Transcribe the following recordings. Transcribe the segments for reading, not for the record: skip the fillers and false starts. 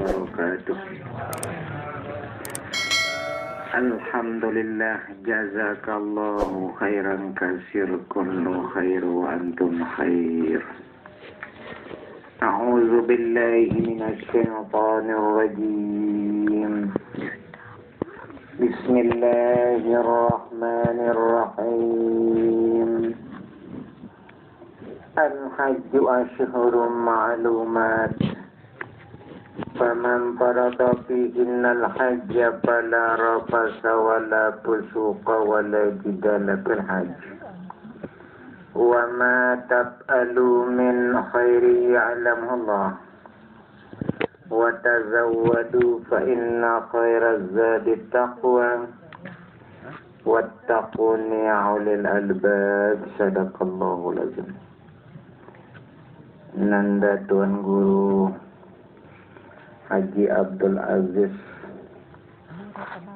wabarakatuh. Alhamdulillah, jazakallahu khairan kasir, kullu khair wa antum khair. A'udzu billahi minasy syaithanir rajim. Bismillahirrahmanirrahim. Al-hajju ashhurun ma'lumat. Faman farada fihinnal hajja fala rafasa wala fusuqa wala jidala fil hajj. Wa ma taf'alu min khairi ya'lamhu Allah. Wa tazawwadu fa inna khairaz zadi taqwa. Wattaquni ya ulil albab. Sadaqallahul azim. Nanda Tuan Guru Haji Abdul Aziz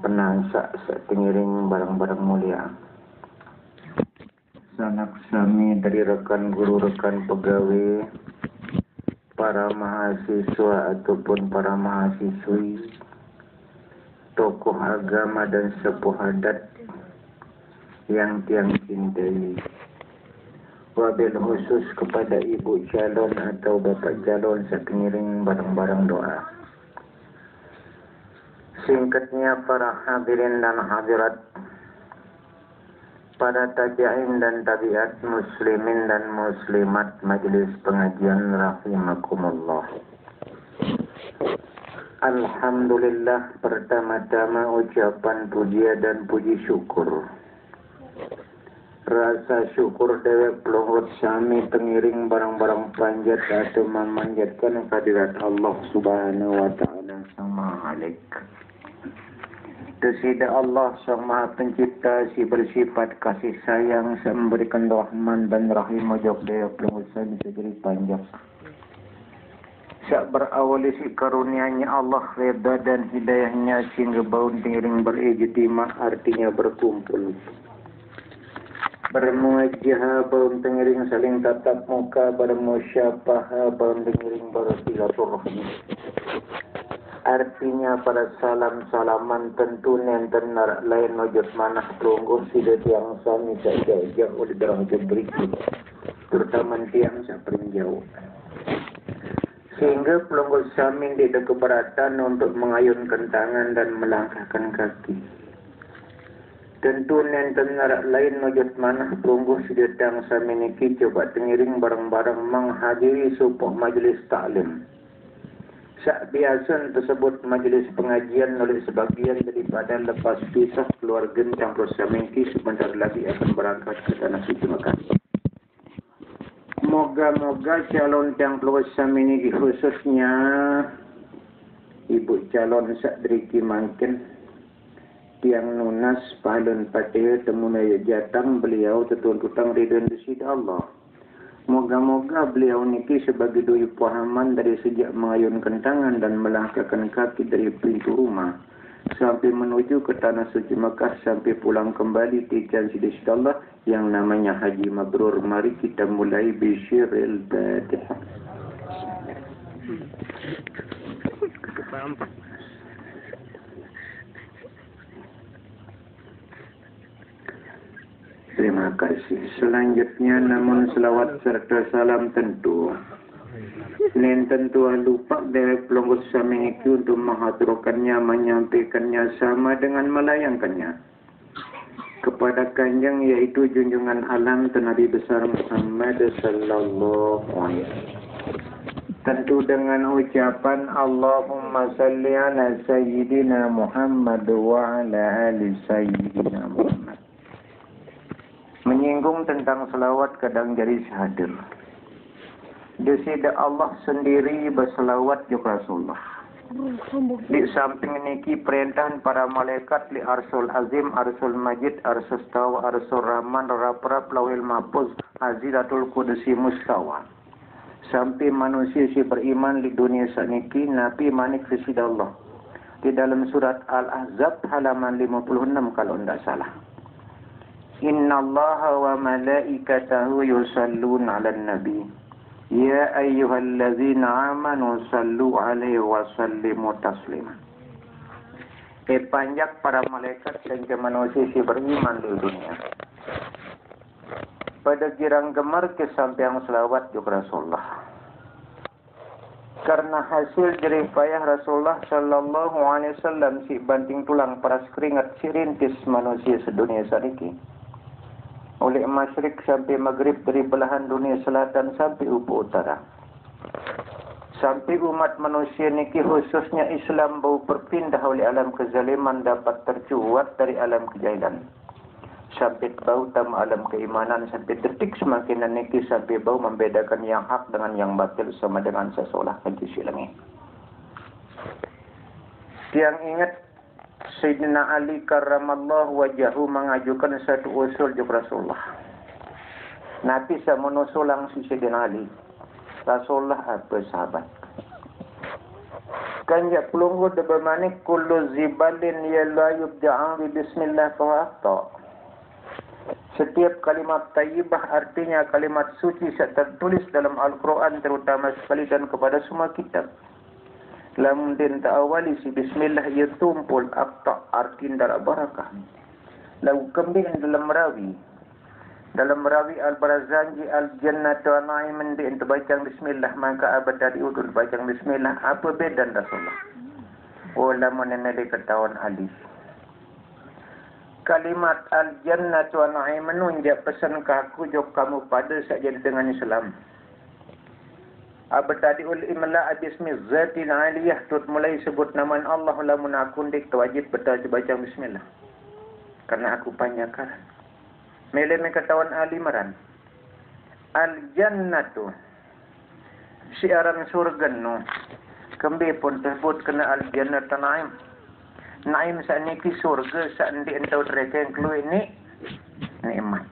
penangsa setingiring barang-barang mulia, sanak sami dari rekan guru, rekan pegawai, para mahasiswa ataupun para mahasiswi, tokoh agama dan sepuh adat yang tiang cintai. Wabil khusus kepada ibu calon atau bapak calon sepengiring barang-barang doa. Singkatnya, para hadirin dan hadirat, para tabi'in dan tabi'at, muslimin dan muslimat majelis pengajian rahimakumullah. Alhamdulillah, pertama-tama ucapan puja dan puji syukur. Rasa syukur dewek pelongot sami pengiring barang-barang panjat atau memanjatkan kehadirat Allah Subhanahu wa ta'ala Sang Maha Halik. Desida Allah Sang Maha Pencipta si bersifat kasih sayang, memberikan rahman dan rahim mojok dewek pelongot sami segeri panjat. Sak berawali si karunia-Nya Allah, reda dan hidayahnya sehingga baun pengiring berijtimah, artinya berkumpul. Bermuajah, baum tengiring saling tatap muka, bermusyafah, baum tengiring bersilaturahmi. Artinya pada salam-salaman tentu nenten narak lain nojot manah pelungguh sidat yang sami sajajah oleh derajat berikut, terutama tiang sapring jauh. Sehingga pelungguh sami tidak keberatan untuk mengayunkan tangan dan melangkahkan kaki. Tentu nenten narak lain nojot manah pelungguh sedetang saminiki coba tengiring bareng-bareng menghadiri sebuah majelis taklim. Sak biasa tersebut majelis pengajian oleh sebagian daripada lepas pisah keluarga campur saminiki sebentar lagi akan berangkat ke tanah suci Mekah. Moga-moga calon yang pelungguh saminiki khususnya ibu calon sak deriki mangkin tiang nunas pahalun patih temunaya jatang beliau tetuan kutang ridwan desida Allah. Moga-moga beliau niki sebagai doi pahaman dari sejak mengayunkan tangan dan melangkahkan kaki dari pintu rumah sampai menuju ke tanah suci Mekah sampai pulang kembali tijan desida Allah yang namanya Haji Mabrur. Mari kita mulai bisyiril Fatihah. Terima kasih. Selanjutnya, namun selawat serta salam tentu nenten tua lupa dari pelunggut sami itu untuk mengaturkannya, menyampaikannya sama dengan melayangkannya kepada kanjeng, yaitu junjungan alam Nabi besar Muhammad sallallahu alaihi wasallam. Tentu dengan ucapan Allahumma salli ala sayyidina Muhammad wa ala ali sayyidina Muhammad. Menyinggung tentang selawat kadang jadi hadir. Desida Allah sendiri berselawat juga Rasulullah. Di samping niki perintahan para malaikat li arsul azim, arsul majid, arsul stawa, arsul rahman, rap-rap, lawil mahfuz, azilatul kudusi mustawa. Sampai manusia si beriman di dunia saniki, Nabi manik desida Allah. Di dalam surat Al-Ahzab halaman 56 kalau tidak salah. Inna allaha wa malaikatahu yusalluna ala nabi Ya ayyuhallazina amanu sallu alaihi wa sallimu taslima. Panjak para malaikat dan manusia si beriman di dunia. Pada girang gemar kesampaian selawat juga Rasulullah. Karena hasil jerih payah Rasulullah sallallahu alaihi wasallam si banting tulang paras keringat si rintis manusia sedunia sadiki. Oleh masyrik sampai maghrib dari belahan dunia selatan sampai ufuk utara. Sampai umat manusia niki khususnya Islam bau berpindah oleh alam kezaliman dapat tercuat dari alam kejahilan. Sampai bau tam alam keimanan sampai detik semakin niki sampai bau membedakan yang hak dengan yang batil sama dengan sesolah haji silangi. Tiang ingat Sayyidina Ali karramallahu wajahu mengajukan satu usul juga Rasulullah. Nabi sama nusulang si Sayyidina Ali. Rasulullah apa sahabat? Kanjak pelunggu de bermanik kullu zibalin ya la yubda'a bi bismillah fa'ata. Setiap kalimat tayyibah artinya kalimat suci yang tertulis dalam Al-Quran terutama sekali dan kepada semua kitab. Lamun din ta'awali si bismillah ia tumpul akta artin darah barakah. Lalu kembali dalam merawi. Dalam merawi Al-Barazanji Al-Jannatu wa Na'iman di untuk bacaan bismillah maka abad dari udul bacaan bismillah apa beda Rasulullah. Ulama neneli ketahuan Ali. Kalimat Al-Jannatu wa Na'iman menunjuk pesan ke aku jok kamu pada saja dengan Islam. Abad tadi ul imla bismi zatil aliyah tut mulai sebut nama Allah lamun aku ndik wajib betul baca bismillah. Karena aku panjangkan. Mele ketahuan alimaran. Al-Jannatu siaran surga no. Kembi pun tersebut kena Al-Jannatu Naim. Naim saat niki surga saat di entau mereka yang keluar ini nikmat.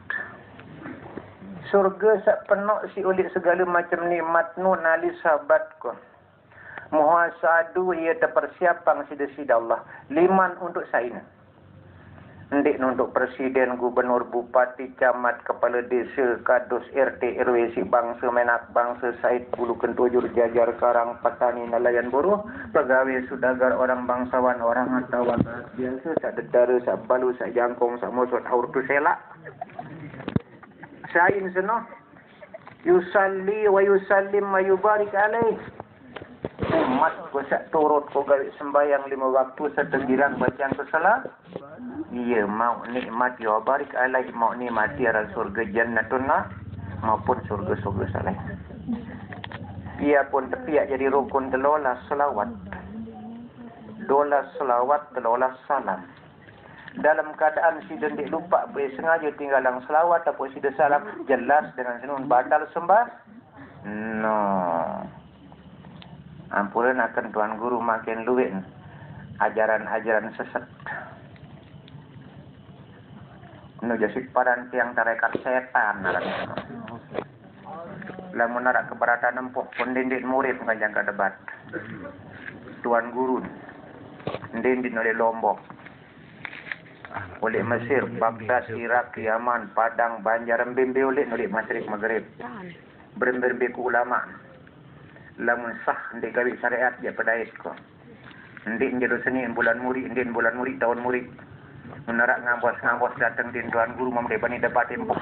Surga saat penuh si ulik segala macam nikmat no nali sahabat ko. Muhasadu ia terpersiapang sida-sida Allah. Liman untuk saina. Ndik untuk presiden, gubernur, bupati, camat, kepala desa, kadus, RT, RW, si bangsa, menak bangsa, said, bulu kentujur, jajar, karang, petani, nelayan buruh, pegawai, sudagar, orang bangsawan, orang hartawan, biasa, sak dedara, sak balu, sak jangkong, sak mosot, haur tu selak. Sain seno, yusalli wa yusallim wa yubarik alaih. Umat ko sak turut ko gawe sembahyang 5 waktu setegirang bacaan kesalah. Ia mau nikmat ya barik alaih mau nikmati arah surga jannatun maupun surga-surga saleh. Ia pun tepiak jadi rukun telola selawat. Dola selawat telola salam. Dalam keadaan si dendik lupa boleh sengaja tinggalang selawat atau si salam jelas dengan senun batal sembah. No. Ampunan akan Tuan Guru makin luwih ajaran-ajaran sesat. Nu jasik padan tiang tarekat setan naran. Lamun narak keberatan nempuh pendindit murid kanjang ka debat. Tuan Guru ndindit oleh Lombok. Oleh Mesir, Baghdad, Irak, Yaman, Padang, Banjar, Mbembe oleh Masyrik Maghrib. Berembe ku ulama. Lamun sah ndek gawe syariat dia pedait ko. Ndek njero seni bulan murid, ndek bulan murid tahun murid. Menarak ngambos datang din Tuan Guru membebani debat tempoh.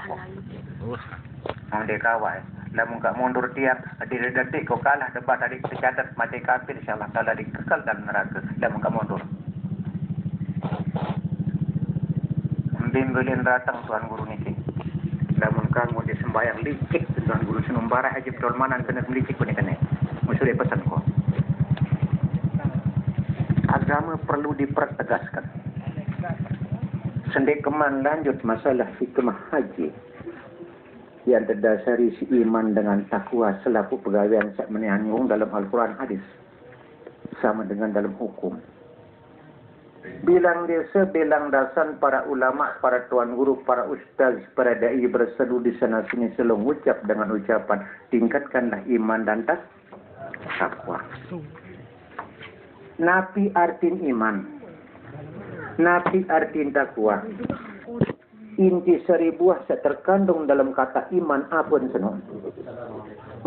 Ndek kawai. Lamun gak mundur tiap di detik kau kalah debat adik tercatat mati kafir insyaallah taala dikekal dalam neraka. Lamun gak mundur. Mbim belian datang Tuan Guru niki. Lamun kamu di sembahyang licik Tuan Guru senumbara haji permanan kena licik pun kena. Musuh pesan ko. Agama perlu dipertegaskan. Sendekeman lanjut masalah hikmah haji yang terdasari si iman dengan takwa selaku pegawaian sak menyangung dalam Al-Quran hadis sama dengan dalam hukum. Bilang desa, bilang dasan para ulama, para tuan guru, para ustaz, para dai berseru di sana sini selong ucap dengan ucapan tingkatkanlah iman dan takwa. Napi artin iman, napi artin takwa. Inti seribuah terkandung dalam kata iman apun senang.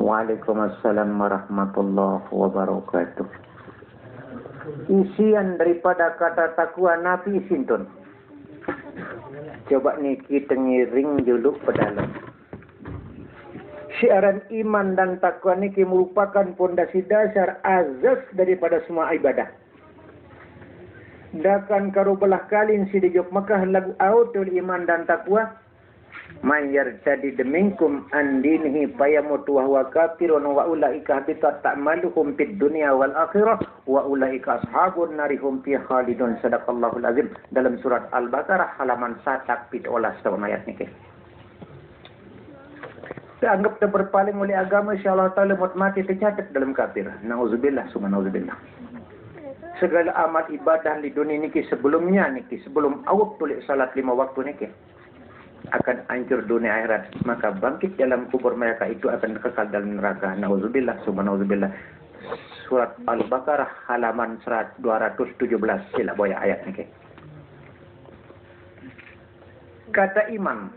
Waalaikumsalam warahmatullahi wabarakatuh. Isian daripada kata takwa Nabi Sintun. Coba nih kita ngiring dulu ke dalam. Syiaran iman dan takwa ini merupakan pondasi dasar azas daripada semua ibadah. Dakan karo belah kalin si di Jog Mekah lagu autul iman dan takwa. Mayar jadi demingkum andinihi payamutu wa huwa kafirun wa ulaika habitat ta'maluhum fid dunya wal akhirah wa ulaika ashabun narihum fi khalidun. Sadaqallahul azim. Dalam surat Al-Baqarah halaman 1 tahun ayat ini. Dianggap berpaling oleh agama insyaallah taala mut mati tercatat dalam kafir. Nauzubillah summa nauzubillah. Segala amal ibadah di dunia niki sebelumnya niki sebelum awak tulis salat 5 waktu niki akan hancur dunia akhirat, maka bangkit dalam kubur mereka itu akan kekal dalam neraka. Nauzubillah summa nauzubillah. Surat Al-Baqarah halaman 217 sila boya ayat niki. Kata iman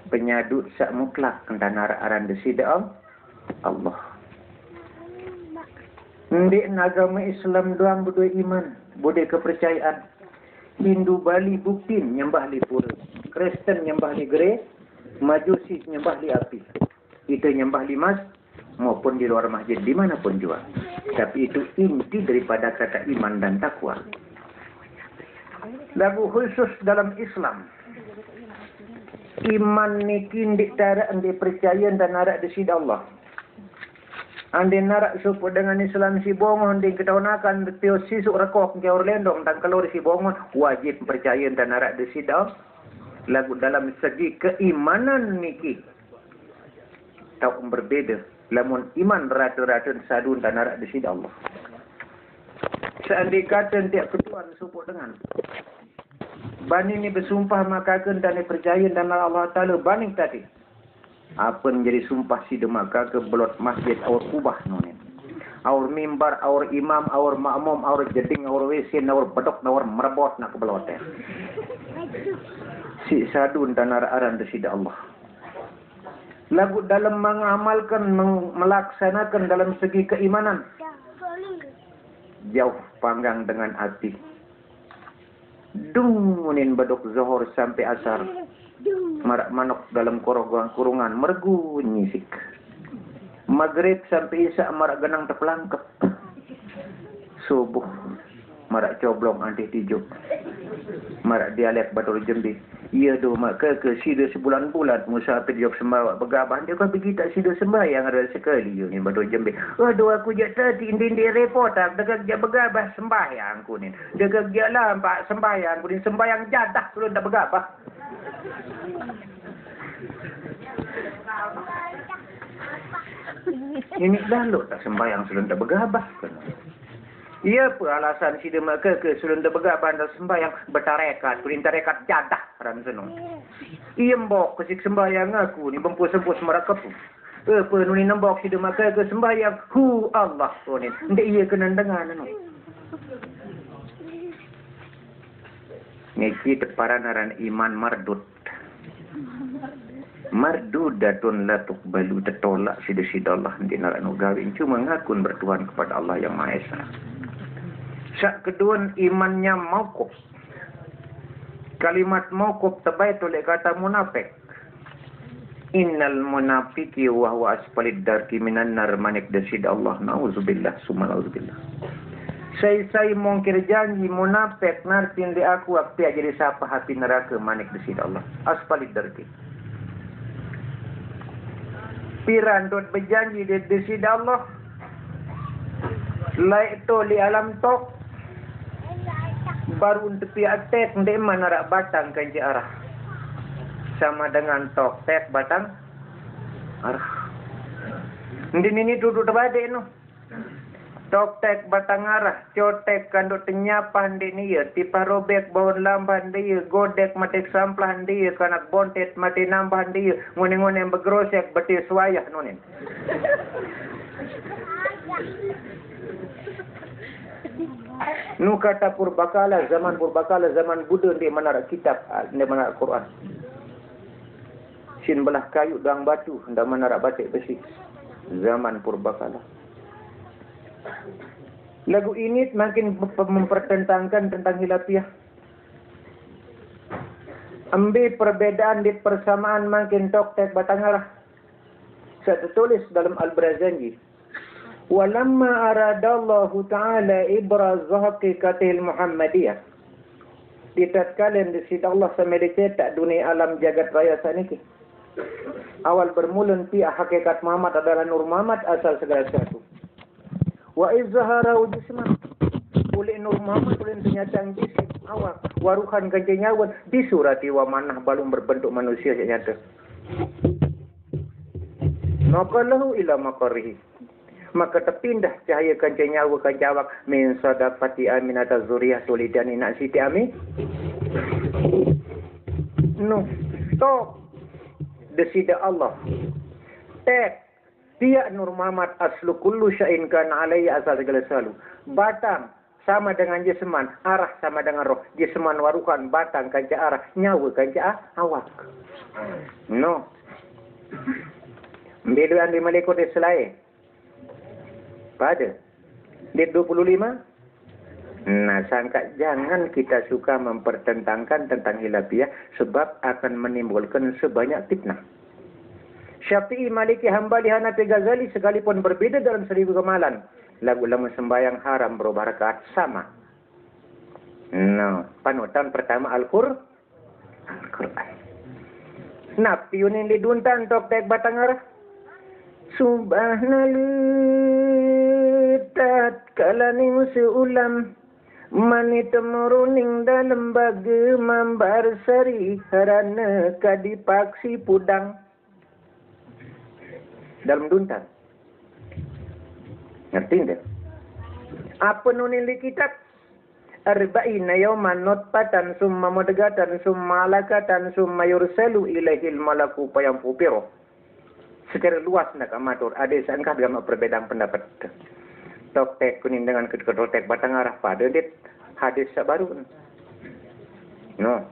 penyadu sak mutlak dan aran desida Allah. Di agama Islam doang berdua iman, bude kepercayaan. Hindu Bali bukti nyembah li pura, Kristen nyembah li gere, Majusi nyembah li api. Itu nyembah li mas maupun di luar masjid dimanapun juga. Tapi itu inti daripada kata iman dan takwa. Lagu khusus dalam Islam. Iman niki ndik tarak ndik percaya dan narak di Allah. Andi narak supu dengan Islam si bongon ndik ketaunakan tio sisuk rekok ke Orlando tang kalor si bongon wajib percaya dan narak di Allah. Lagu dalam segi keimanan niki tau berbeda. Lamun iman ratu-ratu sadun dan narak di Allah. Seandainya kata tiap ketuan supu dengan bani ni bersumpah maka akan dan percaya dan Allah Ta'ala bani tadi. Apa menjadi sumpah si demaka ke belot masjid awal kubah nonin. Awal mimbar, awal imam, awal makmum, awal jeding, awal wesin, awal bedok, awal merebot nak ke belot. Si sadun dan aran desida Allah. Lagu dalam mengamalkan, melaksanakan dalam segi keimanan. Jauh panggang dengan hati. Dungunin badok zuhur sampai asar. Marak manok dalam kurungan mergu nyisik. Maghrib sampai isya marak genang terpelangkep. Subuh marak coblong antih tijuk. Marak dialek batul jembi. Iya do maka ke sida sebulan-bulan musafir jok sembawak begabah dia kan pergi tak sida sembahyang ada sekali ni batul jembi. Aduh aku jak tadi ndi repot tak degag jak begabah sembahyang ku ni. Degag jak lampak sembahyang ku ni sembahyang jadah belum tak begabah. Ini lalu tak sembahyang sebelum tak begabah. Ia apa alasan si dia maka ke sebelum dia begabah dan sembahyang bertarekat, perintah rekat jadah ram senung. Ia mbok kesik sembahyang aku ni bempus-sempus merakap. Apa nuni nembok si dia maka ke sembahyang hu Allah tu ni. Ndak ia kena dengar anu. Niki tepararan iman mardud. Mardudatun la tuqbalu tertolak sida-sida Allah di neraka gawin cuma ngakun bertuhan kepada Allah yang Maha Esa. Sak kedua imannya mauquf. Kalimat mauquf terbaik oleh kata munafik. Innal munafiqi wa huwa asfalid darki minan nar manik desida Allah nauzubillah summa nauzubillah. Saya mungkir janji munafik nartin di aku waktu jadi siapa hati neraka manik desida Allah asfalid darki. Piran dot berjanji di desida Allah. Laik to li alam tok baru untuk atek ndek mana rak batang kan arah sama dengan tok tek batang arah ndin ini duduk terbade no tok tek batang arah cotek kandut tenyapah ndin iya tipa robek bawon lamban dia godek matek samplah dia kanak bontet mati nambah dia ngone-ngone begrosek beti suayah nonin. Nu kata purbakala zaman Buddha di mana kitab di mana Quran. Sin belah kayu dang batu, hendak menarak batik besi. Zaman purbakala. Lagu ini makin mempertentangkan tentang hilapiah. Ambil perbedaan di persamaan makin tok-tek batangarah. Saya tertulis dalam Al-Brazanji. Walamma aradallahu ta'ala ibraz haqiqatil Muhammadiyah. Di tatkala disita Allah sampai dicetak dunia alam jagat raya saniki. Awal bermula pihak hakikat Muhammad adalah Nur Muhammad asal segala sesuatu. Wa izhara jisman. Oleh Nur Muhammad oleh kenyataan jisim awak waruhan kenyawan disurati wa manah balum berbentuk manusia yang nyata. Naqalahu ila maqarihi. Maka terpindah cahaya kenyawa kenjawak min sadaqati aminata zuriyah tulidani nak siti amin. No. Stop. Desida Allah. Tek. Dia Nur Muhammad aslu kullu syai'in kana alaihi asal segala sesuatu. Batang sama dengan jisman, arah sama dengan roh. Jisman waruhan, batang kanca arah, nyawa kanca awak. No. Biluan di Malekot Islai. Pada. Di 25. Nah, sangka jangan kita suka mempertentangkan tentang hilapiah sebab akan menimbulkan sebanyak fitnah. Syafi'i, Maliki, Hambali, Hanafi, Ghazali sekalipun berbeda dalam 1000 kemalan. Lagu-lagu sembahyang haram berubah rakaat sama. No, panutan pertama Al-Quran. Nah, piunin di duntan tok tek batangarah. Subhanallah tatkala seulam mani temuruning dalam baga mambar sari harana kadipaksi pudang. Dalam duntan. Ngerti enggak? Apa nunin di kitab? Arba'ina yawman nutfatan summa mudghatan summa alaqatan summa yursalu ilaihil malaku fayamfupiro. Secara luas nak amatur ada sangkah dalam perbedaan pendapat. Tok tek kuning dengan kedua tek batang arah pada dit hadis baru. No.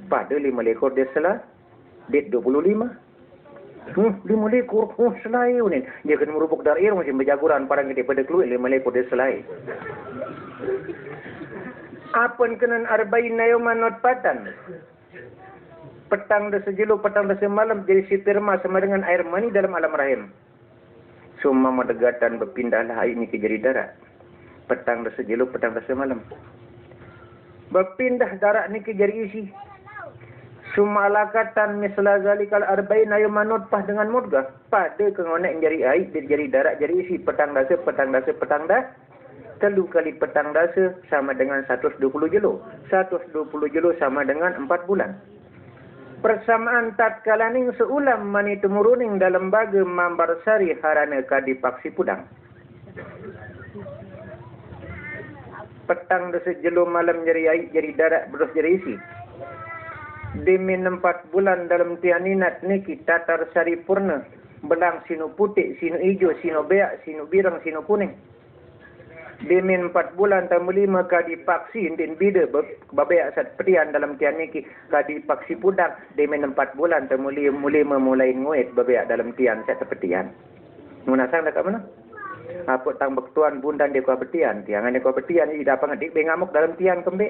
Pada 5 ekor dia salah dit 25. 5 ekor selai ni. Dia kena merubuk dari air macam berjaguran parang gede pada keluar 5 ekor dia selai. Apun kenan arba'ina yawman nutfatan. Petang dan sejelo, petang dan semalam jadi sperma sama dengan air mani dalam alam rahim. Summa madegatan berpindahlah air ini ke jari darah. Petang dan sejelo, petang dan semalam. Berpindah darah ini ke jari isi. Summa alaqatan misla zalikal arba'ina yawman nutfah dengan mudghah. Pada kengonek jari air, jari darah, jari isi. Petang dasa, petang dasa, petang dah. 3 kali petang dasa sama dengan 120 jelo. 120 jelo sama dengan 4 bulan. Persamaan tatkala ning seulam mani temuruning dalam baga mambar sari harana kadipaksi pudang. Petang desa jelo malam jadi darat berus jadi isi. Dimin 4 bulan dalam tianinat niki tatar sari purna. Belang sinu putih, sinu hijau, sinu beak, sinu birang, sinu kuning. Dimin 4 bulan tamu 5 kadi paksi din bida babeak sat perian dalam tian niki kadi paksi pudang. Dimin 4 bulan tamu 5 mulai nguit babeak dalam tian sat petian. Munasang dak mana? Apa tang bektuan bundan dia kuah petian, tiangan dia kuah petian ida pangadik bengamuk dalam tian kembek.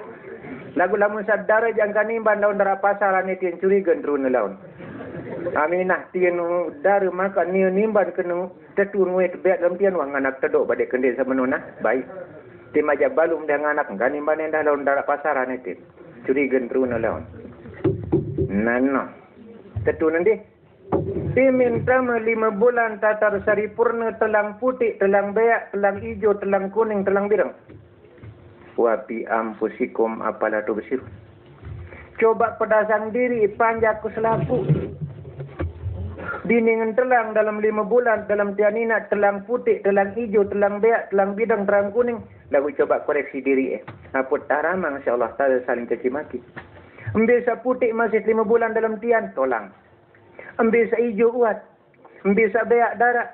Lagu lamun sadara jangka nimban daun dara pasaran ni tian curi gendrun laun. Aminah tian daru maka ni nimban kena tetu nguit beak dalam tian wang anak tedok badek kendil semenuna baik. Ti majak balum dengan anak kan nimban dah laun dara pasaran ni tian curi gendrun laun. Nano. Tetu nanti. Dimin tama 5 bulan tatar sari purna telang putih, telang beak, telang hijau, telang kuning, telang birang. Wa bi ampusikum apala tubsir. Coba pedasang diri panjat ku selaku. Diningan telang dalam 5 bulan dalam tianina telang putih, telang hijau, telang beak, telang bidang, telang kuning. Lalu coba koreksi diri Apa taramang insya-Allah taala saling caci maki. Ambil sa putih masih 5 bulan dalam tian tolang. Ambil sa hijau uat. Ambil sa beak darat.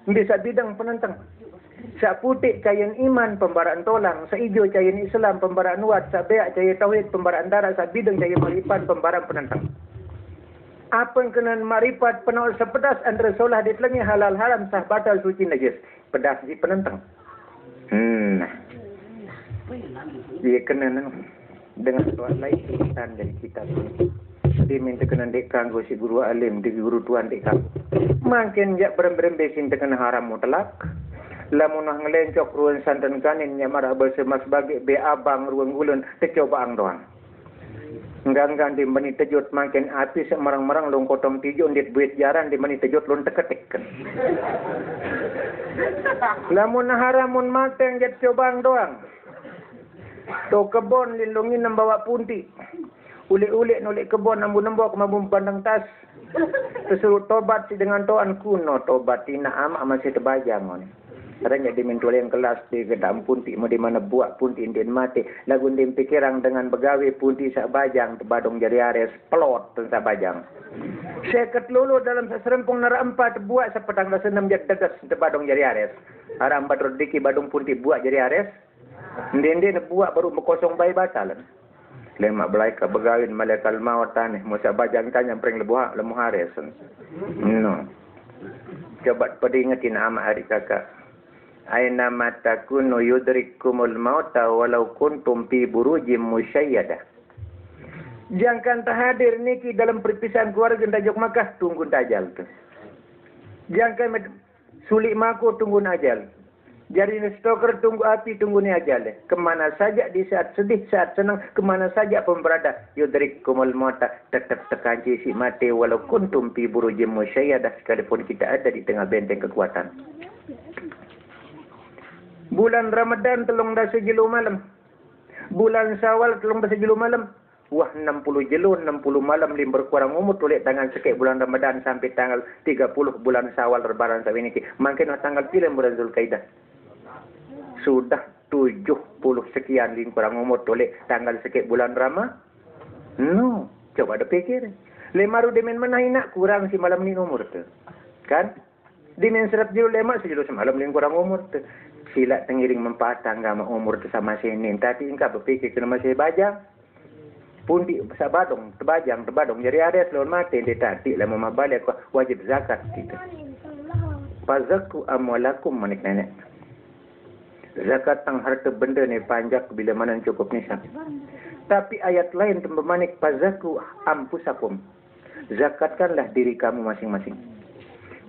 Ambil sa bidang penentang. Sa putih cayan iman pembaraan tolang. Sa hijau cayan Islam pembaraan uat. Sa beak cayan tauhid pembaraan darat. Sa bidang cayan malipan pembaraan penentang. Apa yang kena marifat penuh sepedas antara solah di telengi halal haram sah batal suci najis. Pedas si penentang. Dia kena dengan tuan lain tulisan dari kitab ini. Dia minta kena dekang si guru alim, di guru tuan dekang. Makin jak berembesin dengan haram mutlak. Lamun ngelencok ruang santan kanin nya marah bersemas bagi be abang ruang gulun tercoba ang doang. Enggang di meni tejut makin api semarang-marang long kotong tijo ndit buit jaran di meni tejut lon teketik. Lamun haramun mateng jet cobang doang. To kebon lindungi membawa punti. Ulik-ulik nulik kebon nambu-nembok mabum pandang tas. Tersuruh tobat si dengan toan kuno tobat tina ama masih terbajang on. Caranya dimintul yang kelas di gedam punti mau di mana buat punti indien mati lagu dim pikirang dengan begawe punti sak bajang tebadong jari ares pelot tentang bajang. Seket lulu dalam serempung nara empat buat sepetang rasa 6 jat dedes tebadong jari ares. Haram badro diki badung punti buat jari ares. Ndien buat baru bekosong bayi batalan. Lemak belai ke begawin malaikat maut tanah musa bajang tanya preng lebuha lemu hares. No. Coba pada ingetin ama hari kakak. Aina matakunu yudrikumul mauta walau kuntum fi burujim musyayyada. Jangan tak hadir niki dalam perpisahan keluarga Tajok Makkah tunggu ajal tu. Jangan sulit maku tunggu ajal. Jari stoker tunggu api tunggu ni ajal. Kemana saja di saat sedih saat senang kemana saja pun berada yudrikumul mauta tetap tekanci si mati walau kuntum fi burujim musyayyada sekalipun kita ada di tengah benteng kekuatan. Bulan Ramadan telung dasa jelu malam. Bulan Syawal telung dasa jelu malam. Wah 60 jelu, 60 malam limber kurang umur tulik tangan sekek bulan Ramadan sampai tanggal 30 bulan Syawal lebaran sampai ini. Makin tanggal pilih bulan Zulkaidah. Sudah 70 sekian lim kurang umur tulik tanggal sekek bulan Rama. No, coba ada pikir. Lemaru demen menahinak kurang si malam ni umur tu. Kan? Demen serap jelu lemak sejelu semalam lim kurang umur tu. Sila tengiring mempatang gama umur tu sama sini. Tapi engkau berpikir kena masih bajang. Pundi sabadong, terbadong. Jadi ada selon mati dia tadi lah memabalik wajib zakat kita. Fazaku amwalakum manik nenek. Zakat tang harta benda ni panjak bila mana cukup nisab. Tapi ayat lain tembemanik fazaku ampusakum. Zakatkanlah diri kamu masing-masing.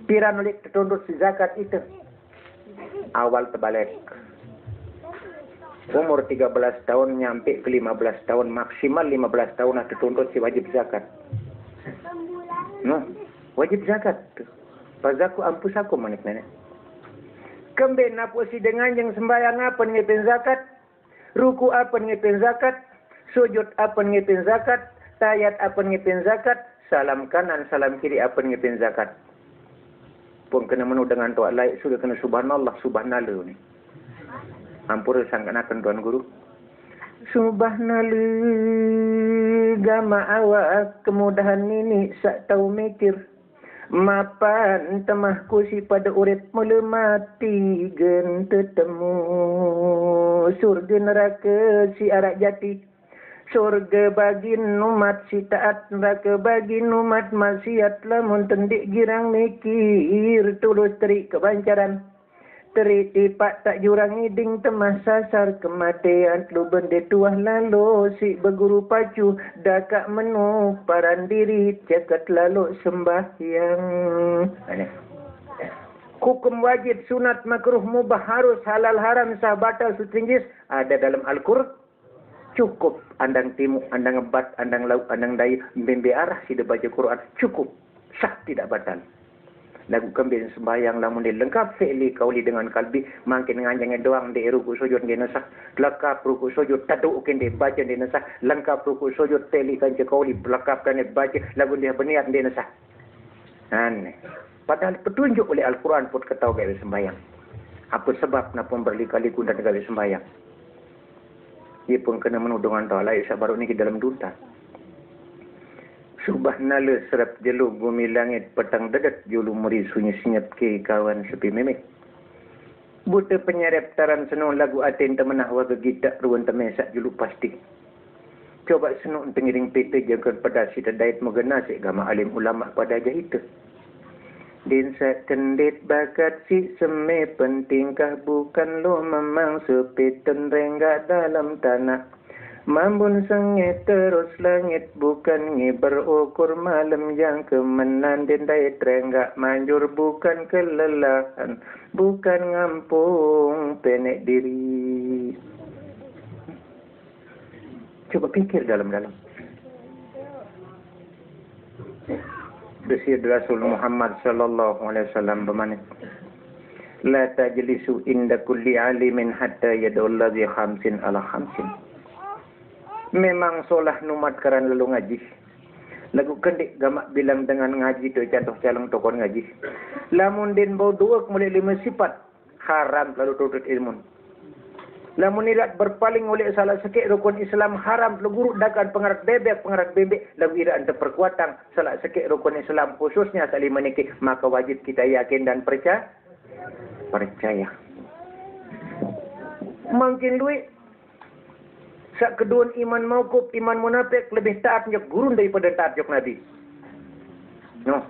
Piranulik tertunduk si zakat itu. Awal terbalik. Umur 13 tahun nyampe ke 15 tahun. Maksimal 15 tahun nak dituntut si wajib zakat. No, wajib zakat. Fazaku ampusakum manik nenek. Kembali napu si dengan yang sembahyang apa ngepin zakat. Ruku apa ngepin zakat. Sujud apa ngepin zakat. Tayat apa ngepin zakat. Salam kanan, salam kiri apa ngepin zakat. Pun kena menu dengan tuak lain sudah kena subhanallah subhanallah ni. Ampura sangkanakan tuan guru. Subhanallah gama awak kemudahan ini sak tahu mikir. Mapan temahku si pada urip mula mati gen tetemu. Surga neraka si arak jati. Surga bagi numat si taat, neraka bagi numat maksiat. Lamun tendik girang mikir, tulus terik kebancaran. Terik tipak tak jurang iding temah sasar kematian. Lu bende tuah lalu si berguru pacu. Dakak menu paran diri cekat lalu sembahyang. Hukum wajib, sunat, makruh, mubah, harus, halal, haram, sah, batal, sutinjis ada dalam Al-Qur'an. Cukup andang timur, andang ngebat, andang lauk, andang dayu, membe arah si dia baca Quran. Cukup, sah tidak batal. Lagu kembali sembahyang lamun dia lengkap fi'li kauli dengan kalbi, makin nganjangnya doang dia ruku sujud dia nasah. Lengkap ruku sujud tadukin dia baca dia nasah. Lengkap ruku sujud fi'li kanca kauli, lengkapkan dia baca lagu dia berniat dia nasah. Aneh. Padahal petunjuk oleh Al-Quran pun ketahu gaya sembahyang. Apa sebab nak berkali-kali guna gaya sembahyang? Ia pun kena menudungan tahu lain sabaru ni ke dalam duta. Subhanallah serap jelu bumi langit petang dedet julu muri sunyi senyap ke kawan sepi memek. Buta penyarap taran senung lagu aten temenah waga gidak ruan temesak julu pasti. Coba senuk pengiring PT jaga pada si terdait megana si gama alim ulama pada jahita. Din sa kendit bakat si seme pentingkah bukan lo memang sepeten rengga dalam tanah. Mambun sengit terus langit bukan ngi berukur malam yang kemenan din dait rengga manjur bukan kelelahan bukan ngampung penek diri. Coba pikir dalam-dalam. Bersih Rasul Muhammad sallallahu alaihi wasallam bermana, la tajlisu inda kulli alimin hatta yad'ullazi khamsin ala khamsin. Memang solah numat karan lalu ngaji. Lagu kendik gamak bilang dengan ngaji tu contoh calon tokon ngaji. Lamun din bau dua mulai 5 sifat haram lalu tutut ilmu. Lamun irat berpaling oleh salah sikit rukun Islam haram lu guru dakan pengarat bebek lagu ira anta perkuatan salah sikit rukun Islam khususnya saling menikah maka wajib kita yakin dan percaya. Mungkin duit sak kedua iman mauquf iman munafik lebih taat nyok guru daripada taat nyok Nabi. No.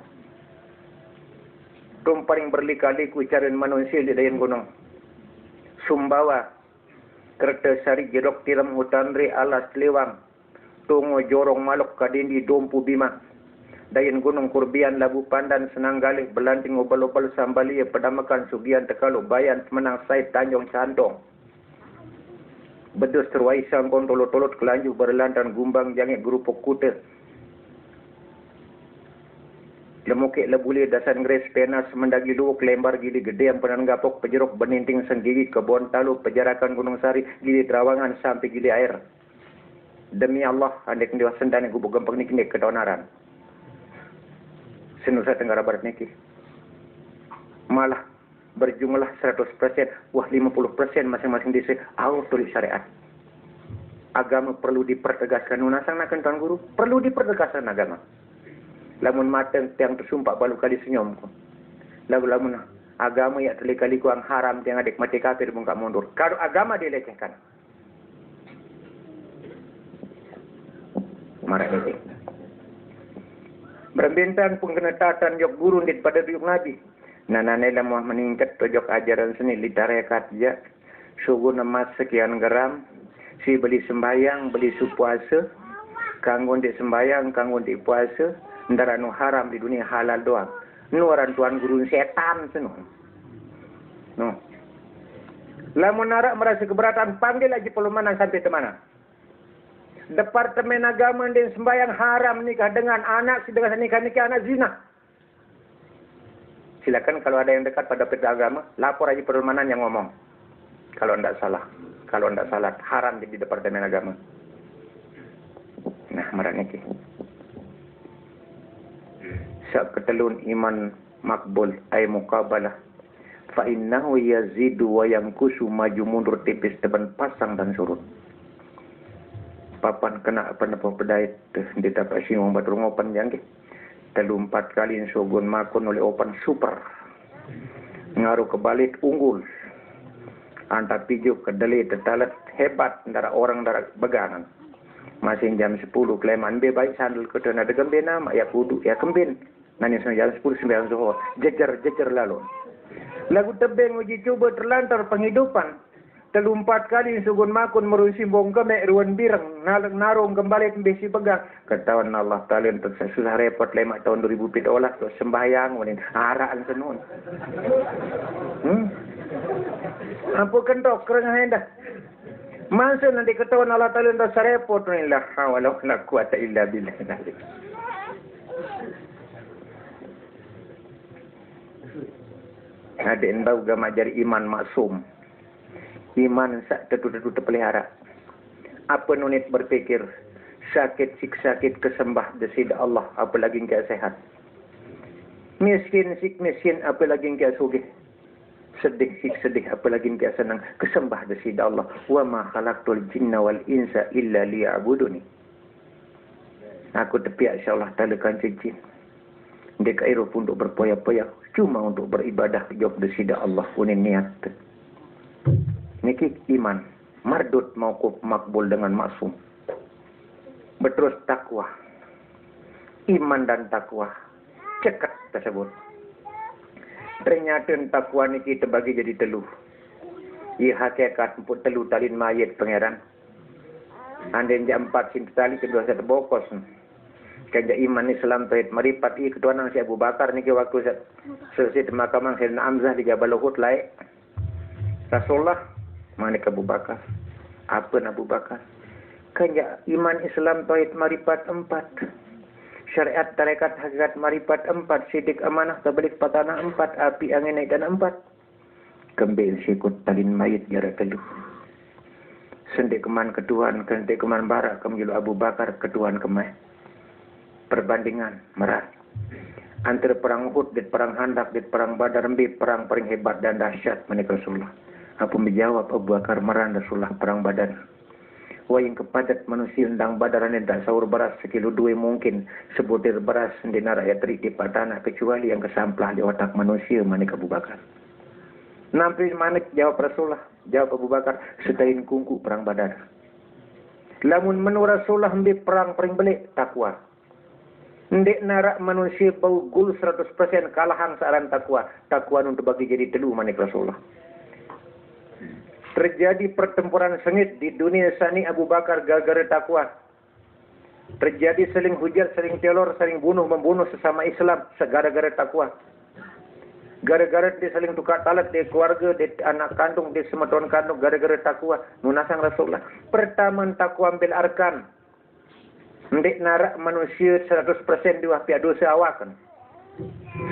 Tum paling berlikali-liku carian manusia di dayan gunung. Sumbawa kereta sari jedok tiram hutan re alas lewang. Tungo jorong malok kadindi dompu bima. Dayan gunung kurbian labu pandan senang galih belanting obal-obal sambalia pedamakan sugian tekalu bayan semenang said tanjong santong. Bedus terwaisang kontolot-tolot kelanju berlantan gumbang jangit gerupuk kuta. Lemukik lebuli dasan gres penas mendagi luwuk lembar gili gede yang penan gapok pejerok beninting senggigi kebon talu pejarakan gunung sari gili terawangan sampai gili air. Demi Allah andek dewa sendan yang gubuk gempeng niki ketonaran. Senusa Tenggara Barat niki. Malah berjumlah 100%, wah 50% masing-masing desa autor syariat. Agama perlu dipertegaskan. Nunasang nakan tuan guru, perlu dipertegaskan agama. Lamun mateng tiang tersumpah balu kali senyum ko. Lamun agama ya terlikali kuang haram tiang adik mati kafir bungka mundur. Kalau agama dilecehkan. Marah ini. Berbintan pengkenetatan yok guru dit pada yuk nabi. Nanane lemah meningkat tojok ajaran seni litarekat ya. Sugu emas sekian gram. Si beli sembayang, beli supuasa. Kanggun di sembayang, kanggun di puasa. Ndara nu haram di dunia halal doang. Nu orang tuan guru setan seno. No. Lamun narak merasa keberatan panggil aja pelumanan sampai temana. Departemen agama dan sembahyang haram nikah dengan anak sedangkan nikah anak zina. Silakan kalau ada yang dekat pada peta agama, lapor aja pelumanan yang ngomong. Kalau ndak salah. Kalau ndak salah haram di departemen agama. Nah, marah niki. Sak ketelun iman makbul ay muqabalah fa innahu yazidu wa yanqusu maju mundur tipis teban pasang dan surut papan kena apa napa pedait di tapak sing batur ngopan jangke 3-4 kali sugun makun oleh opan super ngaruh kebalik unggul anta pijuk kedeli tetalet hebat ndara orang ndara begangan masing jam 10 kleman be baik sandal kedona de gembena mak ya kudu ya kembin nani jam 10 9 zuhur jejer lalu lagu tebeng uji coba terlantar penghidupan 3-4 kali sugun makun merusi bongke mek ruan bireng narung kembali besi pegang ketahuan Allah Ta'ala untuk susah repot lemak tahun 2017 tu sembahyang wanin haraan senun ampu kentok kereng hendak masa nanti ketahuan Allah Ta'ala untuk sarepot ni la hawla wala quwata illa billah. Ada yang tahu gama jari iman maksum. Iman tetu-tetu terpelihara. Apa nunit berpikir sakit sik-sakit kesembah desida Allah apalagi engkau sehat. Miskin sik miskin apalagi engkau sugih. Sedih sik sedih apalagi engkau senang kesembah desida Allah. Wa ma khalaqtul jinna wal insa illa liya'buduni. Aku tepiak insyaallah Ta'ala kan jin. Dek airu untuk berpoya-poya cuma untuk beribadah job desida Allah punya niat. Niki iman mardut mauquf makbul dengan maksum. Berterus takwa. Iman dan takwa. Cekat tersebut. Ternyata takwa ni kita bagi jadi telu. Ia hakikat empuk telu talin mayat pangeran. Andai jam 4 sin tali kedua satu bokos. Kanja iman Islam tauhid maripat i kedua nang si Abu Bakar niki waktu selesai di makamang Sayyidina Hamzah di Jabal Uhud laik. Rasulullah mana Abu Bakar? Apa Abu Bakar? Kanja iman Islam tauhid maripat 4. Syariat tarekat hakikat maripat 4. Sidik amanah tablik patanah 4. Api angin naik dan 4. Kembali sikut talin mayit jarak telu. Sendik keman ketuan, sendik keman barak kemjulu Abu Bakar ketuan kemai. Perbandingan merah. Antara perang Uhud, dit perang Handak, dit perang Badar, perang paling hebat dan dahsyat menikah Rasulullah. Apa menjawab Abu Bakar merah Rasulullah perang Badar. Wayang kepadat manusia undang badaran yang tak sahur beras sekilo 2 mungkin. Sebutir beras di rakyat terik di tanah kecuali yang kesamplah di otak manusia menikah Abu Bakar. Nampi mana jawab Rasulullah. Jawab Abu Bakar, setain kungku perang Badar. Lamun menu Rasulullah ambil perang paling belik, takwa. Ndek narak manusia bau gul 100% kalahan searan takwa. Takwa untuk bagi jadi telu manik Rasulullah. Terjadi pertempuran sengit di dunia sani Abu Bakar gara-gara takwa. Terjadi saling hujat, saling teror, saling membunuh sesama Islam segara-gara takwa. Gara-gara dia saling tukar talak, dia keluarga, dia anak kandung, dia semeton kandung, gara-gara takwa. Munasang Rasulullah. Pertama takwa ambil arkan. Ndek narak manusia 100% diwah pihak dosa awakan.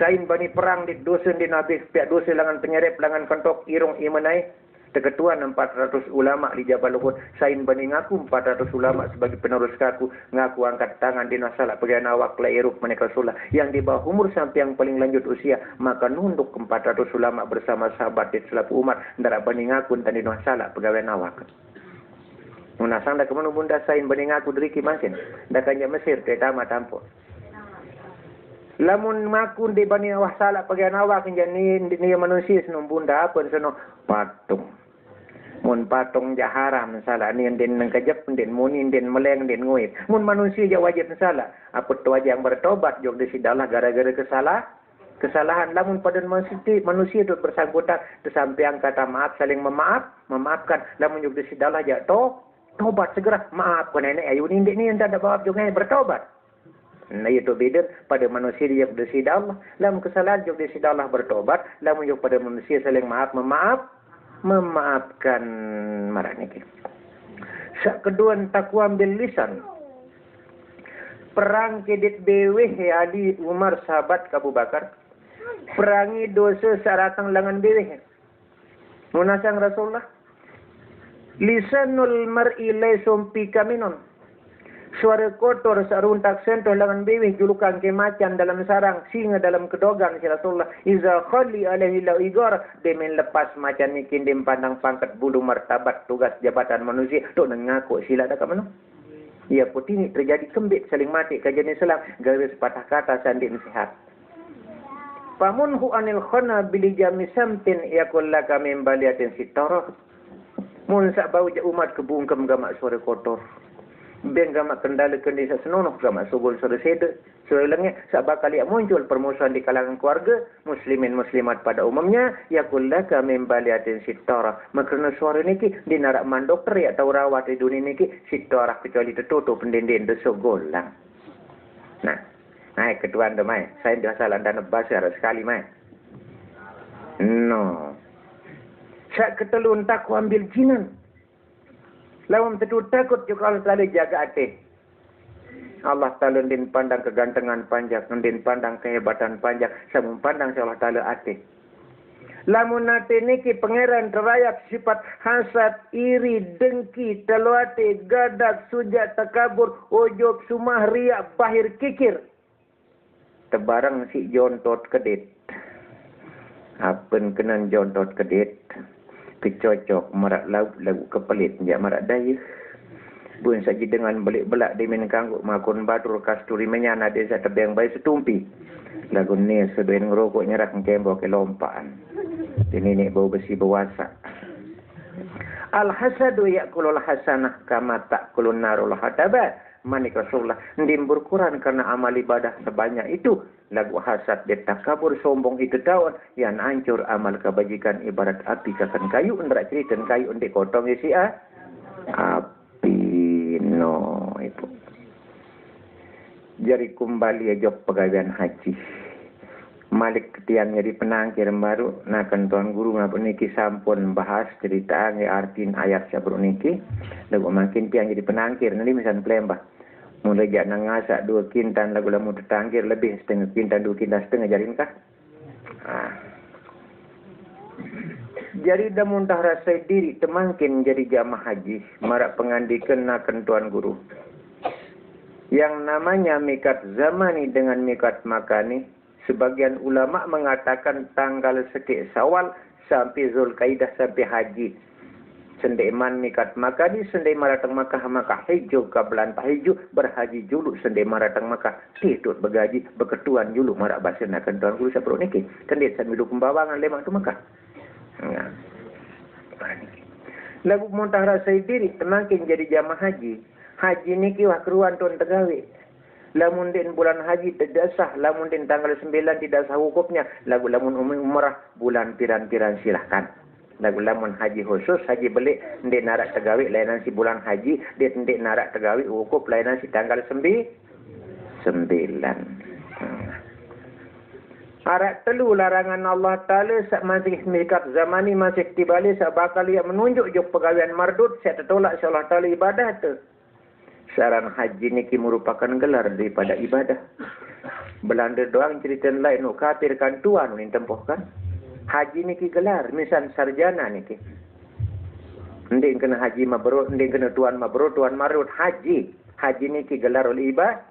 Sain bani perang di dosa di Nabi pihak dosa langan penyerep, langan kentok, irung imanai. Keketuan 400 ulama di Jabal Uhud. Sain bani ngaku 400 ulama sebagai penerus kaku. Ngaku angkat tangan di nasalah pegawai awak lairuk menikah Rasulullah. Yang di bawah umur sampai yang paling lanjut usia. Maka nunduk 400 ulama bersama sahabat di selaku umat. Ndara bani ngaku dan di nasalah pegawai awak. Munasang dah kemana bunda sain bani ngaku dari kimasin. Dah kanya Mesir kereta tampo. Lamun ngaku di bani awak salah pegawai awak. Ni manusia senang bunda apa senang patung. Mun patung ja haram salah ni den nang kajap den muni den meleng den ngoit. Mun manusia ja wajib salah. Apa tu aja yang bertobat jog desidalah gara-gara kesalahan. Lamun pada manusia itu bersangkutan tersampai kata maaf saling memaafkan. Lamun jog desidalah ja tobat segera maafkan nenek ayu ni yang tak ada maaf jog bertobat. Nah itu beda pada manusia dia bersida Allah. Lamun kesalahan jog desidalah Allah bertobat. Lamun jog pada manusia saling memaafkan marah niki. Sak kedua takwa ambil lisan. Perang kedit beweh Ali Umar sahabat Abu Bakar. Perangi dosa saratang langan beweh. Munasang Rasulullah. Lisanul mar'i laysum pika minon. Suara kotor saruntak sentuh langan beweh julukan kemacan dalam sarang, singa dalam kedogan si Rasulullah. Iza khali alaihi la igor, demen lepas macan nikin dem pandang pangkat bulu martabat tugas jabatan manusia. Tok ngaku sila dak mana? Ya putih ni terjadi kembit saling mati kajian Islam garis patah kata sandi nasihat. Famunhu anil khana bil jami samtin yakul laka min baliatin sitarah. Mun sak bau je umat kebungkem gamak suara kotor. Ben gamak kendala kendisa senonoh gamak sugul suara seda. Suara langit sabak kali muncul permusuhan di kalangan keluarga muslimin muslimat pada umumnya yakul laka min baliatin sitarah. Makrana suara niki dinarak mandokter ya tau rawat di dunia niki sitarah kecuali tertutup pendenden desogolang. Nah, naik ketuan tu mai. Saya dah salah dan bahasa sekali mai. No. Sak ketelun takwa ambil jinan. Lawan tentu takut juga Allah Ta'ala jaga hati. Allah Ta'ala din pandang kegantengan panjang, din pandang kehebatan panjang, samun pandang si Allah Ta'ala hati. Lamun hati niki pangeran terayap sifat hasad, iri, dengki, teluate, gadak, sujat, takabur, ujub, sumah, riak, bahir, kikir. Tebarang si jontot kedit. Apen kenan jontot kedit. Kecocok marak lagu kepelit jak marak daya. Bun saji dengan belik-belak di min kangguk makun batur kasturi menyana desa tebeng bayi setumpi. Lagu ni sedoin ngerokok nyerak ngkembok ke lompaan. Ini ni bau besi berwasak. Al-hasadu ya'kulul hasanah kama ta'kulun narul hatabat. manik Rasulullah. Ndim berkurang karena amal ibadah sebanyak itu. Lagu hasad dia takabur sombong itu daun. Yang hancur amal kebajikan ibarat api kakan kayu. Ndak cerita kayu untuk kotong isi api. No itu. Jadi kembali aja pegawaian haji. Malik ketian jadi penangkir baru nakan tuan guru ngapun niki sampun bahas cerita artin ayat sabruk niki lagu makin pian jadi penangkir nanti misal pelembah mulai jak nangasa 2 kintan lagu lamu tetangkir lebih setengah kintan 2 kintan setengah jarin kah jadi dah muntah rasa diri temangkin jadi jamaah haji marak pengandikan nakan tuan guru yang namanya mikat zamani dengan mikat makani. Sebagian ulama mengatakan tanggal sekik Syawal sampai Zulkaidah sampai haji. Sendeman mikat makani sendai maratang Makkah maka hijau ke bulan hijau berhaji juluk sendai maratang Makkah tidur bergaji berketuan juluk marak basin akan tuan guru sabruk niki. Kendit sambil pembawangan lemak tu Makkah. Lagu muntah rasa diri makin jadi jamaah haji. Haji niki wah keruan tuan tegawe. Lamun din bulan haji tidak sah, lamun din tanggal 9 tidak sah hukumnya. Lagu lamun umrah bulan piran-piran silahkan. Lagu lamun haji khusus, haji belik, ndik narak tegawi lainan si bulan haji, ndik narak tegawi hukum lainan si tanggal 9. Arak telu larangan Allah Ta'ala sak masih mikat zamani masih tibali sak bakal yang menunjuk juk pegawaian mardud saya tertolak si Allah Ta'ala ibadah tu. Saran haji niki merupakan gelar daripada ibadah. Belanda doang cerita lain nuk kafir kan tuan ni tempoh kan. Haji niki gelar, misal sarjana niki. Nding kena haji mabrur, nding kena tuan mabrur, tuan marut haji. Haji niki gelar oleh ibadah.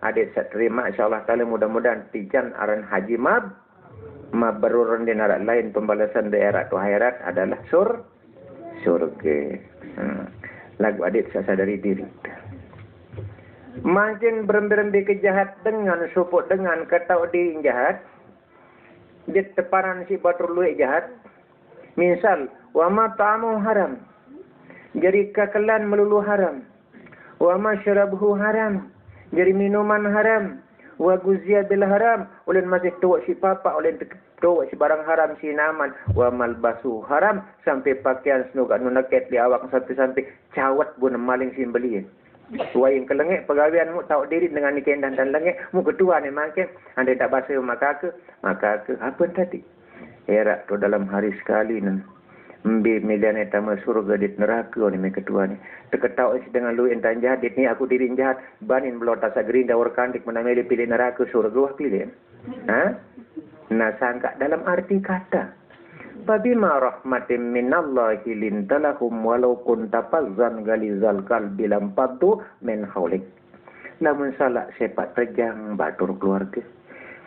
Adik saya terima insyaallah taala mudah-mudahan tijan aran haji mabrur di narak lain pembalasan daerah tu akhirat adalah surga. Lagu adik saya sadari diri. Makin berembi-rembi kejahat dengan suput dengan kata di jahat. Di teparan si batur luik jahat. Misal, wa ma ta'amu haram. Jadi kakelan melulu haram. Wa ma syarabuhu haram. Jadi minuman haram. Wa guzia bil haram. Ulin masih tuak si papa. Ulin tuak si barang haram si naman. Wa malbasu haram. Sampai pakaian senugat nunaket di awak. Sampai cawat pun maling si beliin. Suai kelengek pegawaian mu tahu diri dengan ikan dan lengek mu ketua ni makin anda tak bahasa maka ke apa tadi era tu dalam hari sekali nan mbi milian eta surga di neraka ni ketua ni teketau dengan lu entan jahat ni aku diri jahat banin belota sagerinda warkandik menameli pilih neraka surga wah pilih nah sangka dalam arti kata Fabima rahmatin minallahi lintalahum walau kunta fazzan galizal qalbi lam faddu min haulik. Namun salah sepak terjang batur keluarga.